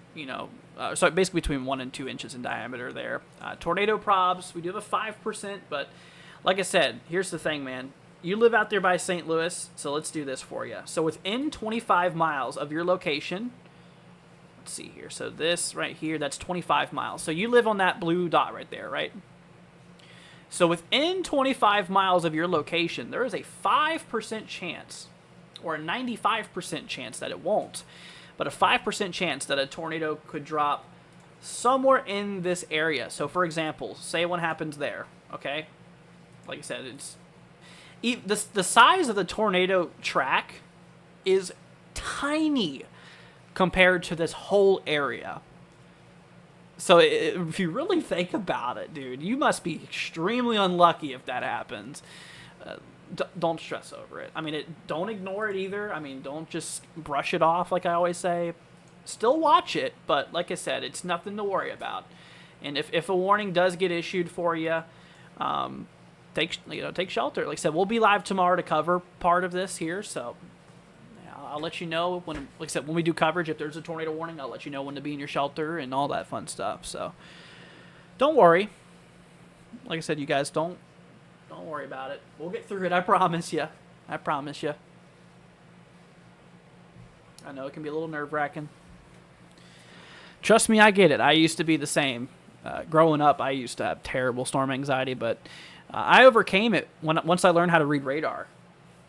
so basically between 1 and 2 inches in diameter there. Tornado probs, we do have a 5%, but like I said, here's the thing, man. You live out there by St. Louis, so let's do this for you. So within 25 miles of your location, let's see here. So this right here, that's 25 miles. So you live on that blue dot right there, right? So within 25 miles of your location, there is a 5% chance, or a 95% chance that it won't, but a 5% chance that a tornado could drop somewhere in this area. So for example, say one happens there, okay? Like I said, it's the size of the tornado track is tiny compared to this whole area. So if you really think about it, dude, you must be extremely unlucky if that happens. Don't stress over it. I mean, don't ignore it either. I mean, don't just brush it off like I always say. Still watch it, but like I said, it's nothing to worry about. And if a warning does get issued for you, take shelter. Like I said, we'll be live tomorrow to cover part of this here, so I'll let you know when, like I said, when we do coverage. If there's a tornado warning, I'll let you know when to be in your shelter and all that fun stuff. So don't worry. Like I said, you guys don't worry about it. We'll get through it. I promise you. I promise you. I know it can be a little nerve-wracking. Trust me, I get it. I used to be the same. Growing up, I used to have terrible storm anxiety, but I overcame it once I learned how to read radar,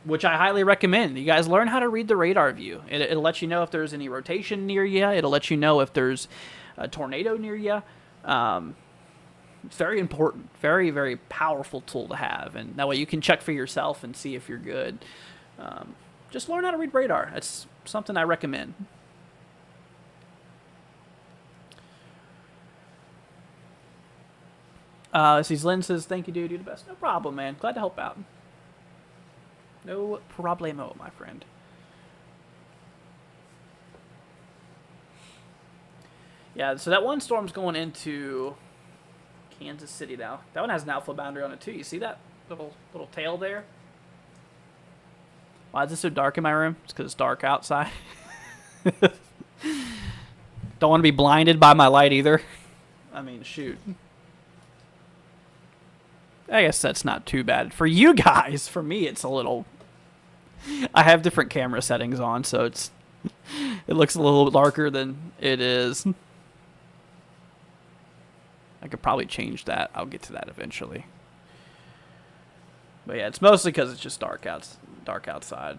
which I highly recommend. You guys learn how to read the radar view. It'll let you know if there's any rotation near you. It'll let you know if there's a tornado near you. It's very important. Very, very powerful tool to have. And that way you can check for yourself and see if you're good. Just learn how to read radar. It's something I recommend. Lynn says, thank you, dude. You're the best. No problem, man. Glad to help out. No problemo, my friend. Yeah, so that one storm's going into Kansas City now. That one has an outflow boundary on it, too. You see that little tail there? Why is it so dark in my room? It's because it's dark outside. Don't want to be blinded by my light either. I mean, shoot. I guess that's not too bad. For you guys, for me, it's a little... I have different camera settings on, so it looks a little darker than it is. I could probably change that. I'll get to that eventually. But yeah, it's mostly because it's just dark outside.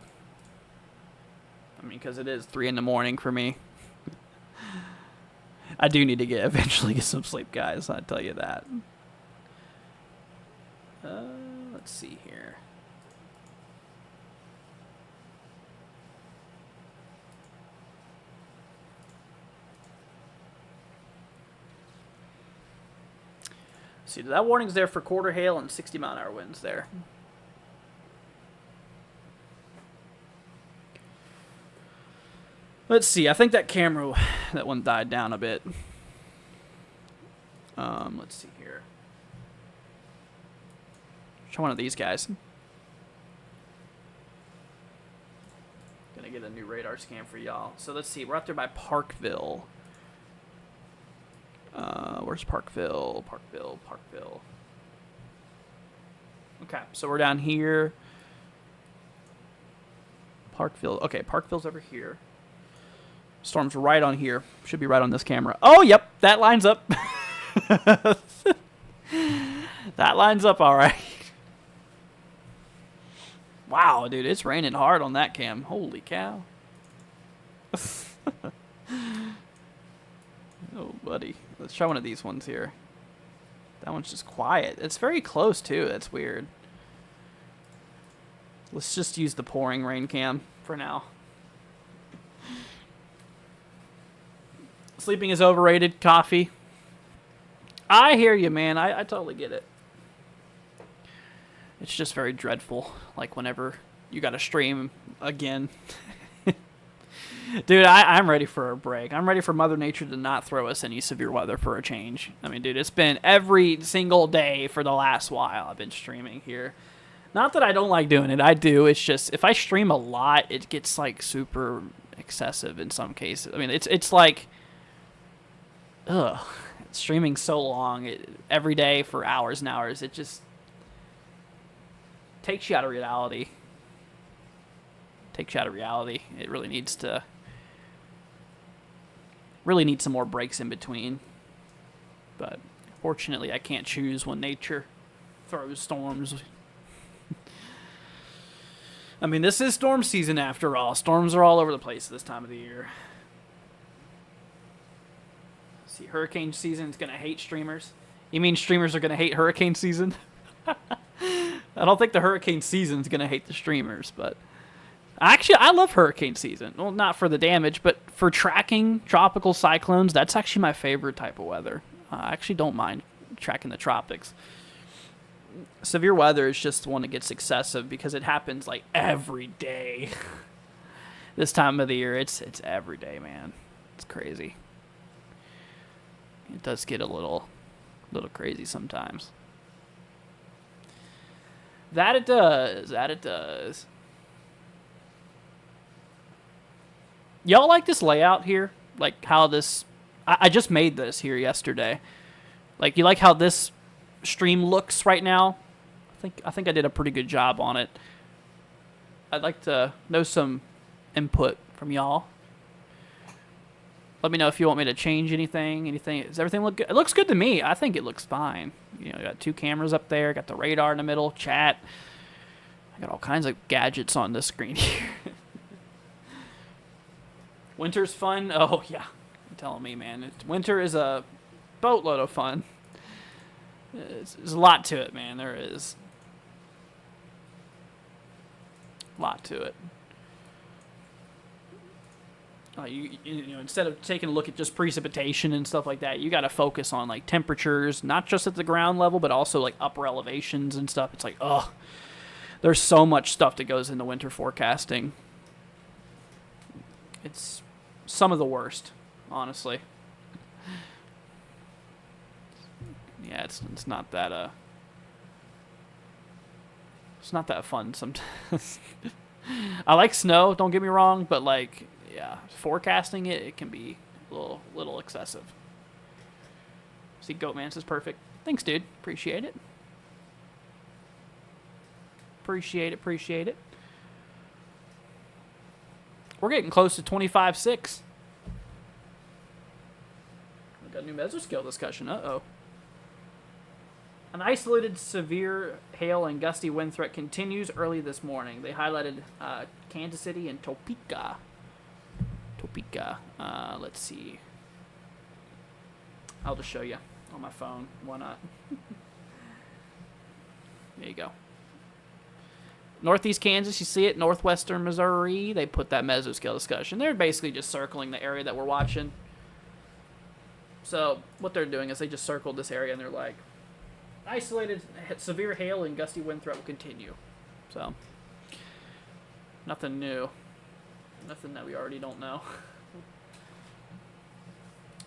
I mean, because it is 3 in the morning for me. I do need to eventually get some sleep, guys. I tell you that. Let's see here. See, that warning's there for quarter hail and 60-mile-an-hour winds there. Let's see. I think that one died down a bit. Let's see here. Try one of these guys. Gonna get a new radar scan for y'all. So let's see. We're out there by Parkville. Where's Parkville? Parkville. Okay, so we're down here. Parkville. Okay, Parkville's over here. Storm's right on here. Should be right on this camera. Oh, yep, that lines up. That lines up all right. Wow, dude, it's raining hard on that cam. Holy cow. Oh, buddy. Let's try one of these ones here. That one's just quiet. It's very close, too. That's weird. Let's just use the pouring rain cam for now. Sleeping is overrated. Coffee. I hear you, man. I totally get it. It's just very dreadful. Like whenever you got to stream again. Dude, I'm ready for a break. I'm ready for Mother Nature to not throw us any severe weather for a change. I mean, dude, it's been every single day for the last while I've been streaming here. Not that I don't like doing it. I do. It's just, if I stream a lot, it gets, like, super excessive in some cases. I mean, it's like, streaming so long, every day for hours and hours, it just takes you out of reality. It really needs some more breaks in between. But fortunately, I can't choose when nature throws storms. I mean, this is storm season after all. Storms are all over the place this time of the year. See, hurricane season's going to hate streamers. You mean streamers are going to hate hurricane season? I don't think the hurricane season's going to hate the streamers, but Actually, I love hurricane season. Well, not for the damage, but for tracking tropical cyclones, that's actually my favorite type of weather. I actually don't mind tracking the tropics. Severe weather is just the one that gets excessive because it happens like every day. This time of the year, it's every day, man. It's crazy. It does get a little crazy sometimes. That it does. Y'all like this layout here? Like how this... I just made this here yesterday. Like, you like how this stream looks right now? I think I did a pretty good job on it. I'd like to know some input from y'all. Let me know if you want me to change anything. Does everything look good? It looks good to me. I think it looks fine. You know, got 2 cameras up there. Got the radar in the middle. Chat. I got all kinds of gadgets on this screen here. Winter's fun. Oh yeah, you're telling me, man. Winter is a boatload of fun. There's a lot to it, man. There is a lot to it. You know, instead of taking a look at just precipitation and stuff like that, you got to focus on like temperatures, not just at the ground level, but also like upper elevations and stuff. It's like, oh, there's so much stuff that goes into winter forecasting. It's some of the worst, honestly. Yeah, it's not that it's not that fun sometimes. I like snow, don't get me wrong, but like, yeah, forecasting it can be a little excessive. See, Goatman says perfect. Thanks, dude. Appreciate it. Appreciate it. We're getting close to 25-6. We got a new mesoscale discussion. Uh-oh. An isolated severe hail and gusty wind threat continues early this morning. They highlighted Kansas City and Topeka. Let's see. I'll just show you on my phone. Why not? There you go. Northeast Kansas, you see it. Northwestern Missouri, they put that mesoscale discussion. They're basically just circling the area that we're watching. So what they're doing is they just circled this area and they're like, isolated severe hail and gusty wind threat will continue. So nothing new. Nothing that we already don't know.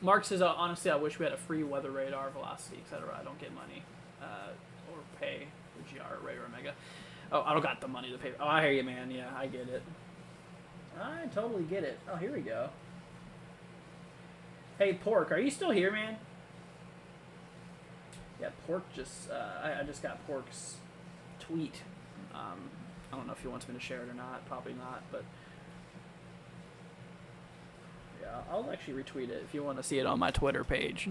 Mark says, honestly, I wish we had a free weather radar, velocity, etc. I don't get money or pay for GR, Ray, or Omega. Oh, I don't got the money to pay. Oh, I hear you, man. Yeah, I get it. I totally get it. Oh, here we go. Hey, Pork, are you still here, man? Yeah, Pork just... I just got Pork's tweet. I don't know if he wants me to share it or not. Probably not, but... yeah, I'll actually retweet it if you want to see it on my Twitter page.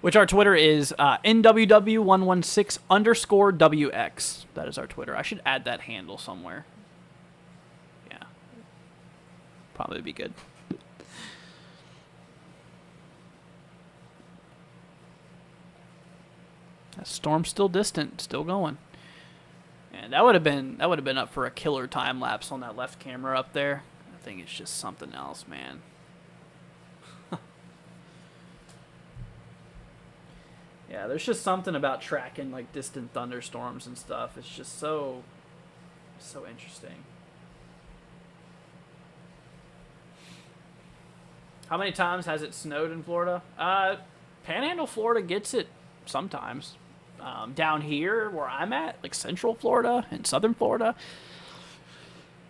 Which our Twitter is NWW116_WX. That is our Twitter. I should add that handle somewhere. Yeah. Probably be good. That storm's still distant, still going. And that would have been up for a killer time lapse on that left camera up there. I think it's just something else, man. Yeah, there's just something about tracking like distant thunderstorms and stuff. It's just so interesting. How many times has it snowed in Florida? Panhandle, Florida gets it sometimes. Down here where I'm at, like Central Florida and Southern Florida,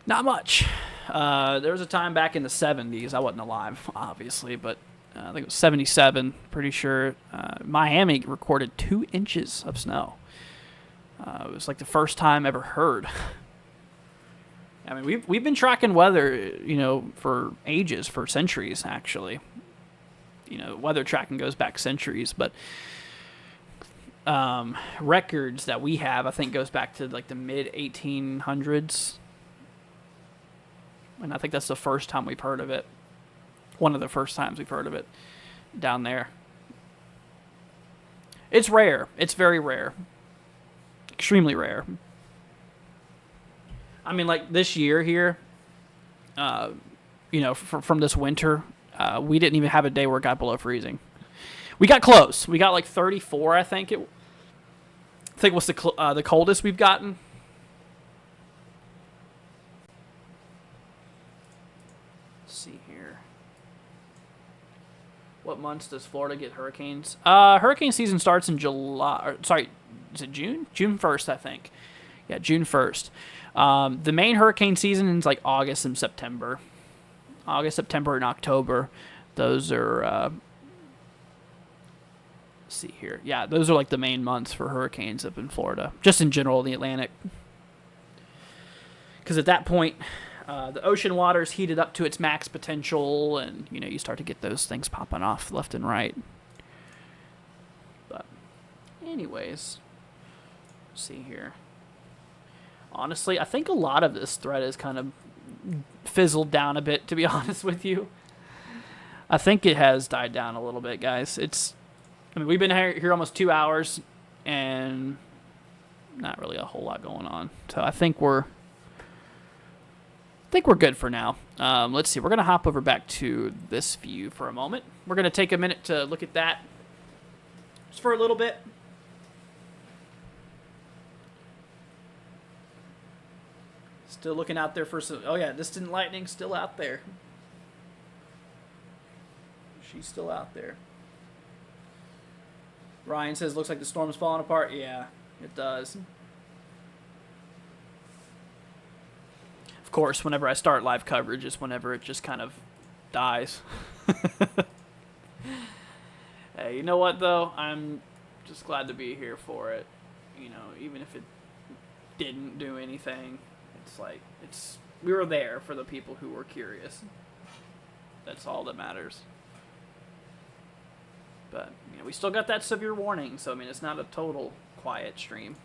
not much. There was a time back in the 70s. I wasn't alive, obviously, but I think it was 77, pretty sure. Miami recorded 2 inches of snow. It was like the first time ever heard. I mean, we've been tracking weather, you know, for ages, for centuries, actually. You know, weather tracking goes back centuries, but records that we have, I think, goes back to like the mid-1800s. And I think that's the first time we've heard of it. One of the first times we've heard of it down there. It's rare. It's very rare. Extremely rare. I mean, like this year here, you know, from this winter, we didn't even have a day where it got below freezing. We got close. We got like 34, I think. I think was the coldest we've gotten. Let's see here. What months does Florida get hurricanes? Hurricane season starts in July. Sorry, is it June? June 1st, I think. Yeah, June 1st. The main hurricane season is like August and September. August, September, and October. Those are, let's see here. Yeah, those are like the main months for hurricanes up in Florida. Just in general in the Atlantic. Because at that point, the ocean water is heated up to its max potential, and, you know, you start to get those things popping off left and right. But anyways, let's see here. Honestly, I think a lot of this thread is kind of fizzled down a bit, to be honest with you. I think it has died down a little bit, guys. I mean, we've been here almost 2 hours, and not really a whole lot going on. So I think we're good for now. Let's see. We're going to hop over back to this view for a moment. We're going to take a minute to look at that just for a little bit. Still looking out there for some... Oh, yeah, distant lightning still out there. She's still out there. Ryan says, looks like the storm's falling apart. Yeah, it does. Of course, whenever I start live coverage is whenever it just kind of dies. Hey, you know what, though? I'm just glad to be here for it. You know, even if it didn't do anything, it's like, we were there for the people who were curious. That's all that matters. But, you know, we still got that severe warning, so, I mean, it's not a total quiet stream.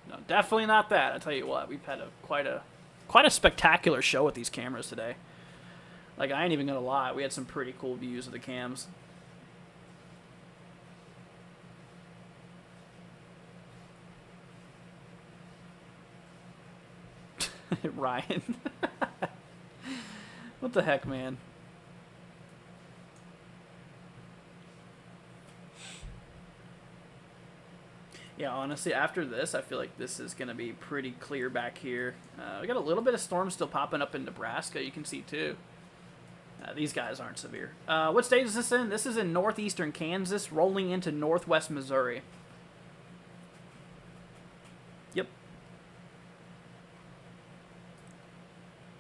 No, definitely not that. I tell you what, we've had quite a spectacular show with these cameras today. Like, I ain't even gonna lie, we had some pretty cool views of the cams. Ryan. What the heck, man? Yeah, honestly, after this, I feel like this is going to be pretty clear back here. We got a little bit of storm still popping up in Nebraska, you can see, too. These guys aren't severe. What state is this in? This is in northeastern Kansas, rolling into northwest Missouri. Yep.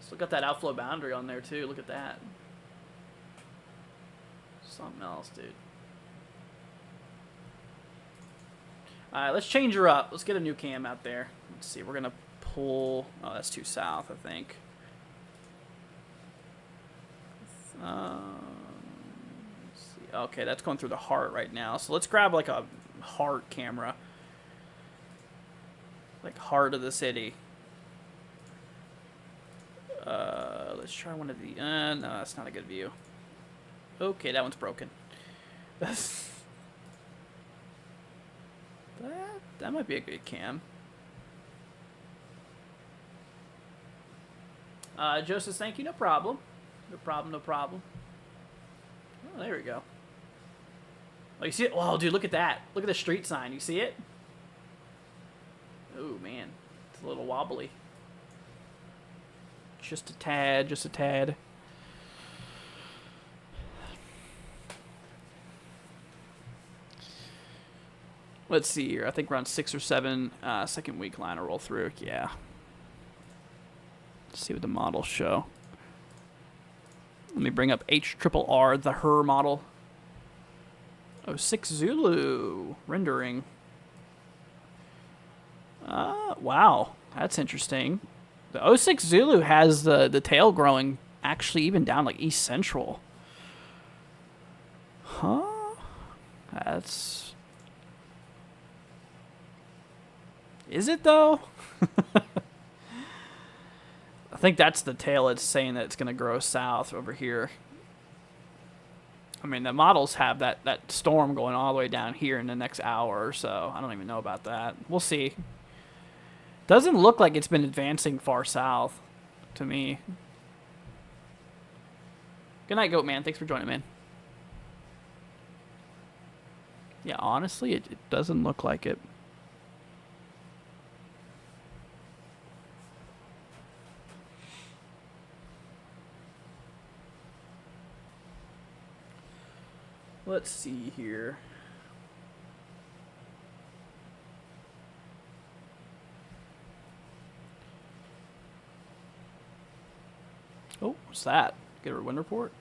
Still got that outflow boundary on there, too. Look at that. Something else, dude. Alright, let's change her up. Let's get a new cam out there. Let's see, we're going to pull... Oh, that's too south, I think. Let's see. Okay, that's going through the heart right now. So let's grab like a heart camera. Like heart of the city. Let's try one of the... no, that's not a good view. Okay, that one's broken. That might be a good cam. Joe says, thank you, no problem. No problem, no problem. Oh, there we go. Oh, you see it? Oh, dude, look at that. Look at the street sign. You see it? Oh, man. It's a little wobbly. Just a tad, just a tad. Let's see here. I think we're on 6 or 7 second week line to roll through. Yeah. Let's see what the models show. Let me bring up HRRR, the HER model. 06 Zulu rendering. Wow. That's interesting. The 06 Zulu has the tail growing actually even down like East Central. Huh? That's... Is it, though? I think that's the tail it's saying that it's going to grow south over here. I mean, the models have that storm going all the way down here in the next hour or so. I don't even know about that. We'll see. Doesn't look like it's been advancing far south to me. Good night, Goat Man. Thanks for joining, man. Yeah, honestly, it doesn't look like it. Let's see here. Oh, what's that? Get a wind report.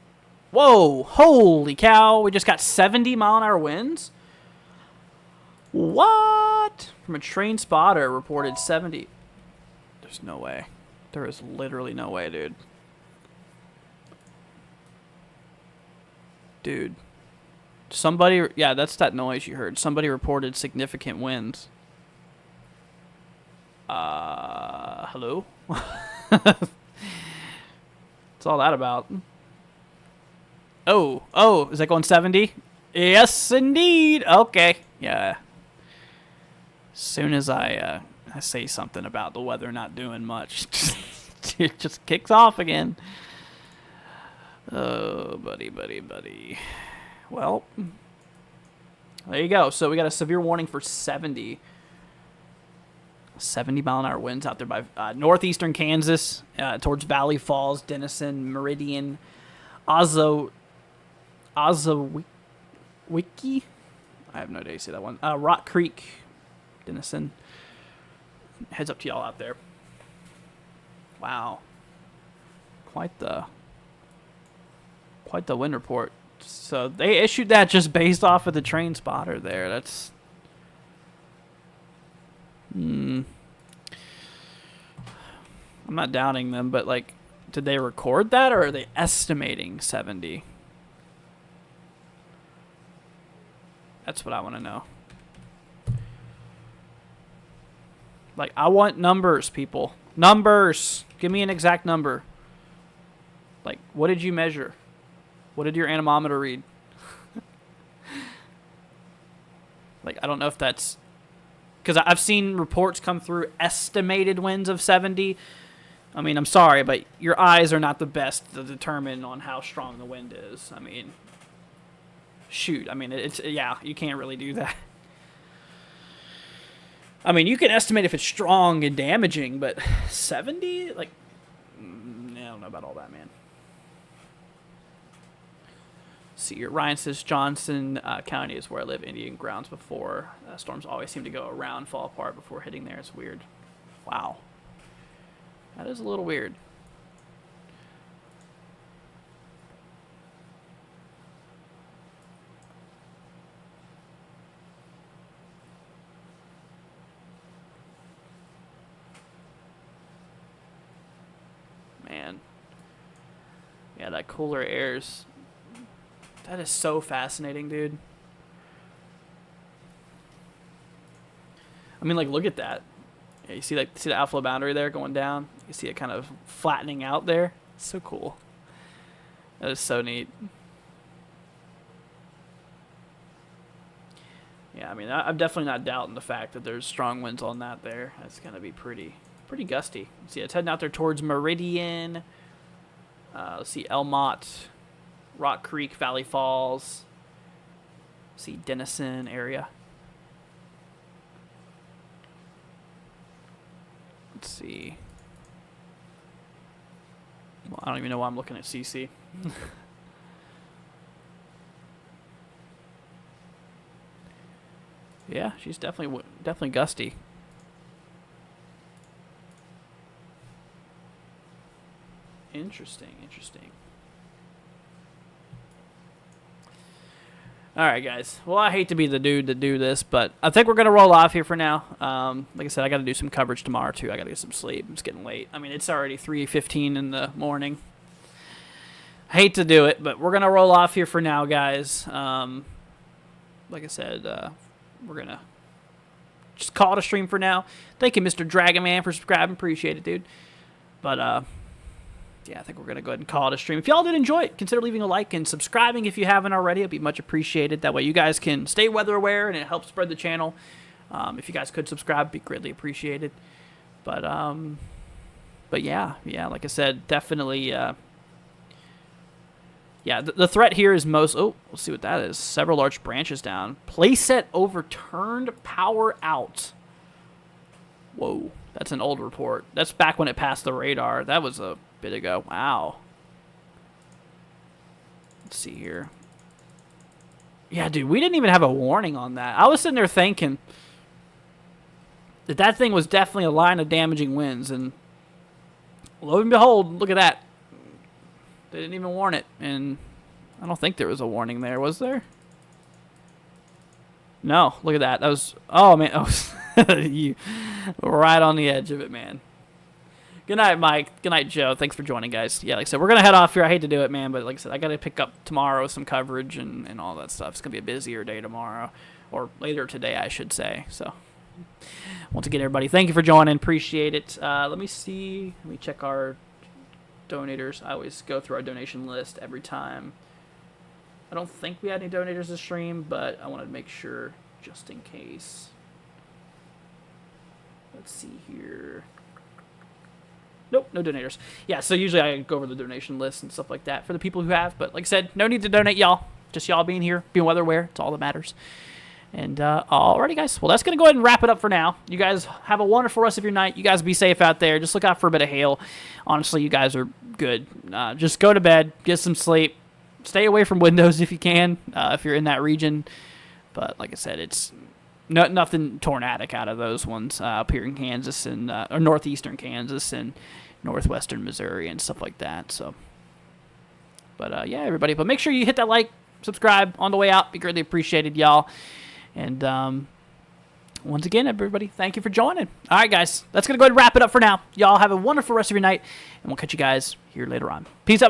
Whoa, holy cow. We just got 70-mile-an-hour winds? What? From a train spotter reported 70. There's no way. There is literally no way, dude. Dude. Somebody, yeah, that's that noise you heard. Somebody reported significant winds. Hello? What's all that about? Oh, is that going 70? Yes, indeed. Okay, yeah. As soon as I say something about the weather not doing much, it just kicks off again. Oh, buddy. Well, there you go. So we got a severe warning for 70 mile-an-hour winds out there by northeastern Kansas, towards Valley Falls, Denison, Meridian, Ozawiki. I have no idea how to say that one. Rock Creek, Denison. Heads up to y'all out there. Wow. Quite the wind report. So they issued that just based off of the train spotter there. That's... I'm not doubting them, but, like, did they record that, or are they estimating 70? That's what I want to know. Like, I want numbers, people. Numbers! Give me an exact number. Like, what did you measure? What did your anemometer read? Like, I don't know if that's... Because I've seen reports come through estimated winds of 70. I mean, I'm sorry, but your eyes are not the best to determine on how strong the wind is. I mean, shoot. I mean, yeah, you can't really do that. I mean, you can estimate if it's strong and damaging, but 70? Like, I don't know about all that, man. See here. Ryan says Johnson County is where I live. Indian grounds before. Storms always seem to go around, fall apart before hitting there. It's weird. Wow. That is a little weird. Man. Yeah, that cooler air's... That is so fascinating, dude. I mean, like, look at that. Yeah, you see the outflow boundary there going down? You see it kind of flattening out there? It's so cool. That is so neat. Yeah, I mean, I'm definitely not doubting the fact that there's strong winds on that there. That's going to be pretty gusty. See, it's heading out there towards Meridian. Let's see, Elmont, Rock Creek, Valley Falls. See, Denison area. Let's see. Well, I don't even know why I'm looking at CC. Yeah, she's definitely gusty. Interesting. All right, guys. Well, I hate to be the dude to do this, but I think we're going to roll off here for now. Like I said, I got to do some coverage tomorrow, too. I got to get some sleep. It's getting late. I mean, it's already 3:15 in the morning. I hate to do it, but we're going to roll off here for now, guys. Like I said, we're going to just call it a stream for now. Thank you, Mr. Dragon Man, for subscribing. Appreciate it, dude. But, yeah, I think we're going to go ahead and call it a stream. If y'all did enjoy it, consider leaving a like and subscribing if you haven't already. It'd be much appreciated. That way you guys can stay weather aware and it helps spread the channel. If you guys could subscribe, it'd be greatly appreciated. But yeah, like I said, definitely. Yeah, the threat here is most. Oh, let's see what that is. Several large branches down. Playset overturned. Power out. Whoa, that's an old report. That's back when it passed the radar. That was a bit ago. Wow. Let's see here. Yeah, dude, we didn't even have a warning on that. I was sitting there thinking that thing was definitely a line of damaging winds, and lo and behold, look at that. They didn't even warn it, and I don't think there was a warning there, was there? No, look at that. That was, oh man, you were right on the edge of it, man. Good night, Mike. Good night, Joe. Thanks for joining, guys. Yeah, like I said, we're going to head off here. I hate to do it, man, but like I said, I got to pick up tomorrow some coverage and all that stuff. It's going to be a busier day tomorrow, or later today, I should say. So, once again, everybody, thank you for joining. Appreciate it. Let me see. Let me check our donators. I always go through our donation list every time. I don't think we had any donators this stream, but I wanted to make sure just in case. Let's see here. Nope, no donators. Yeah, so usually I go over the donation list and stuff like that for the people who have. But like I said, no need to donate, y'all. Just y'all being here, being weather aware. It's all that matters. And alrighty, guys. Well, that's going to go ahead and wrap it up for now. You guys have a wonderful rest of your night. You guys be safe out there. Just look out for a bit of hail. Honestly, you guys are good. Just go to bed, get some sleep. Stay away from windows if you can, if you're in that region. But like I said, it's nothing tornadic out of those ones up here in Kansas and or northeastern Kansas and northwestern Missouri and stuff like that. So, but yeah, everybody. But make sure you hit that like, subscribe on the way out. Be greatly appreciated, y'all. And once again, everybody, thank you for joining. All right, guys, that's gonna go ahead and wrap it up for now. Y'all have a wonderful rest of your night, and we'll catch you guys here later on. Peace out.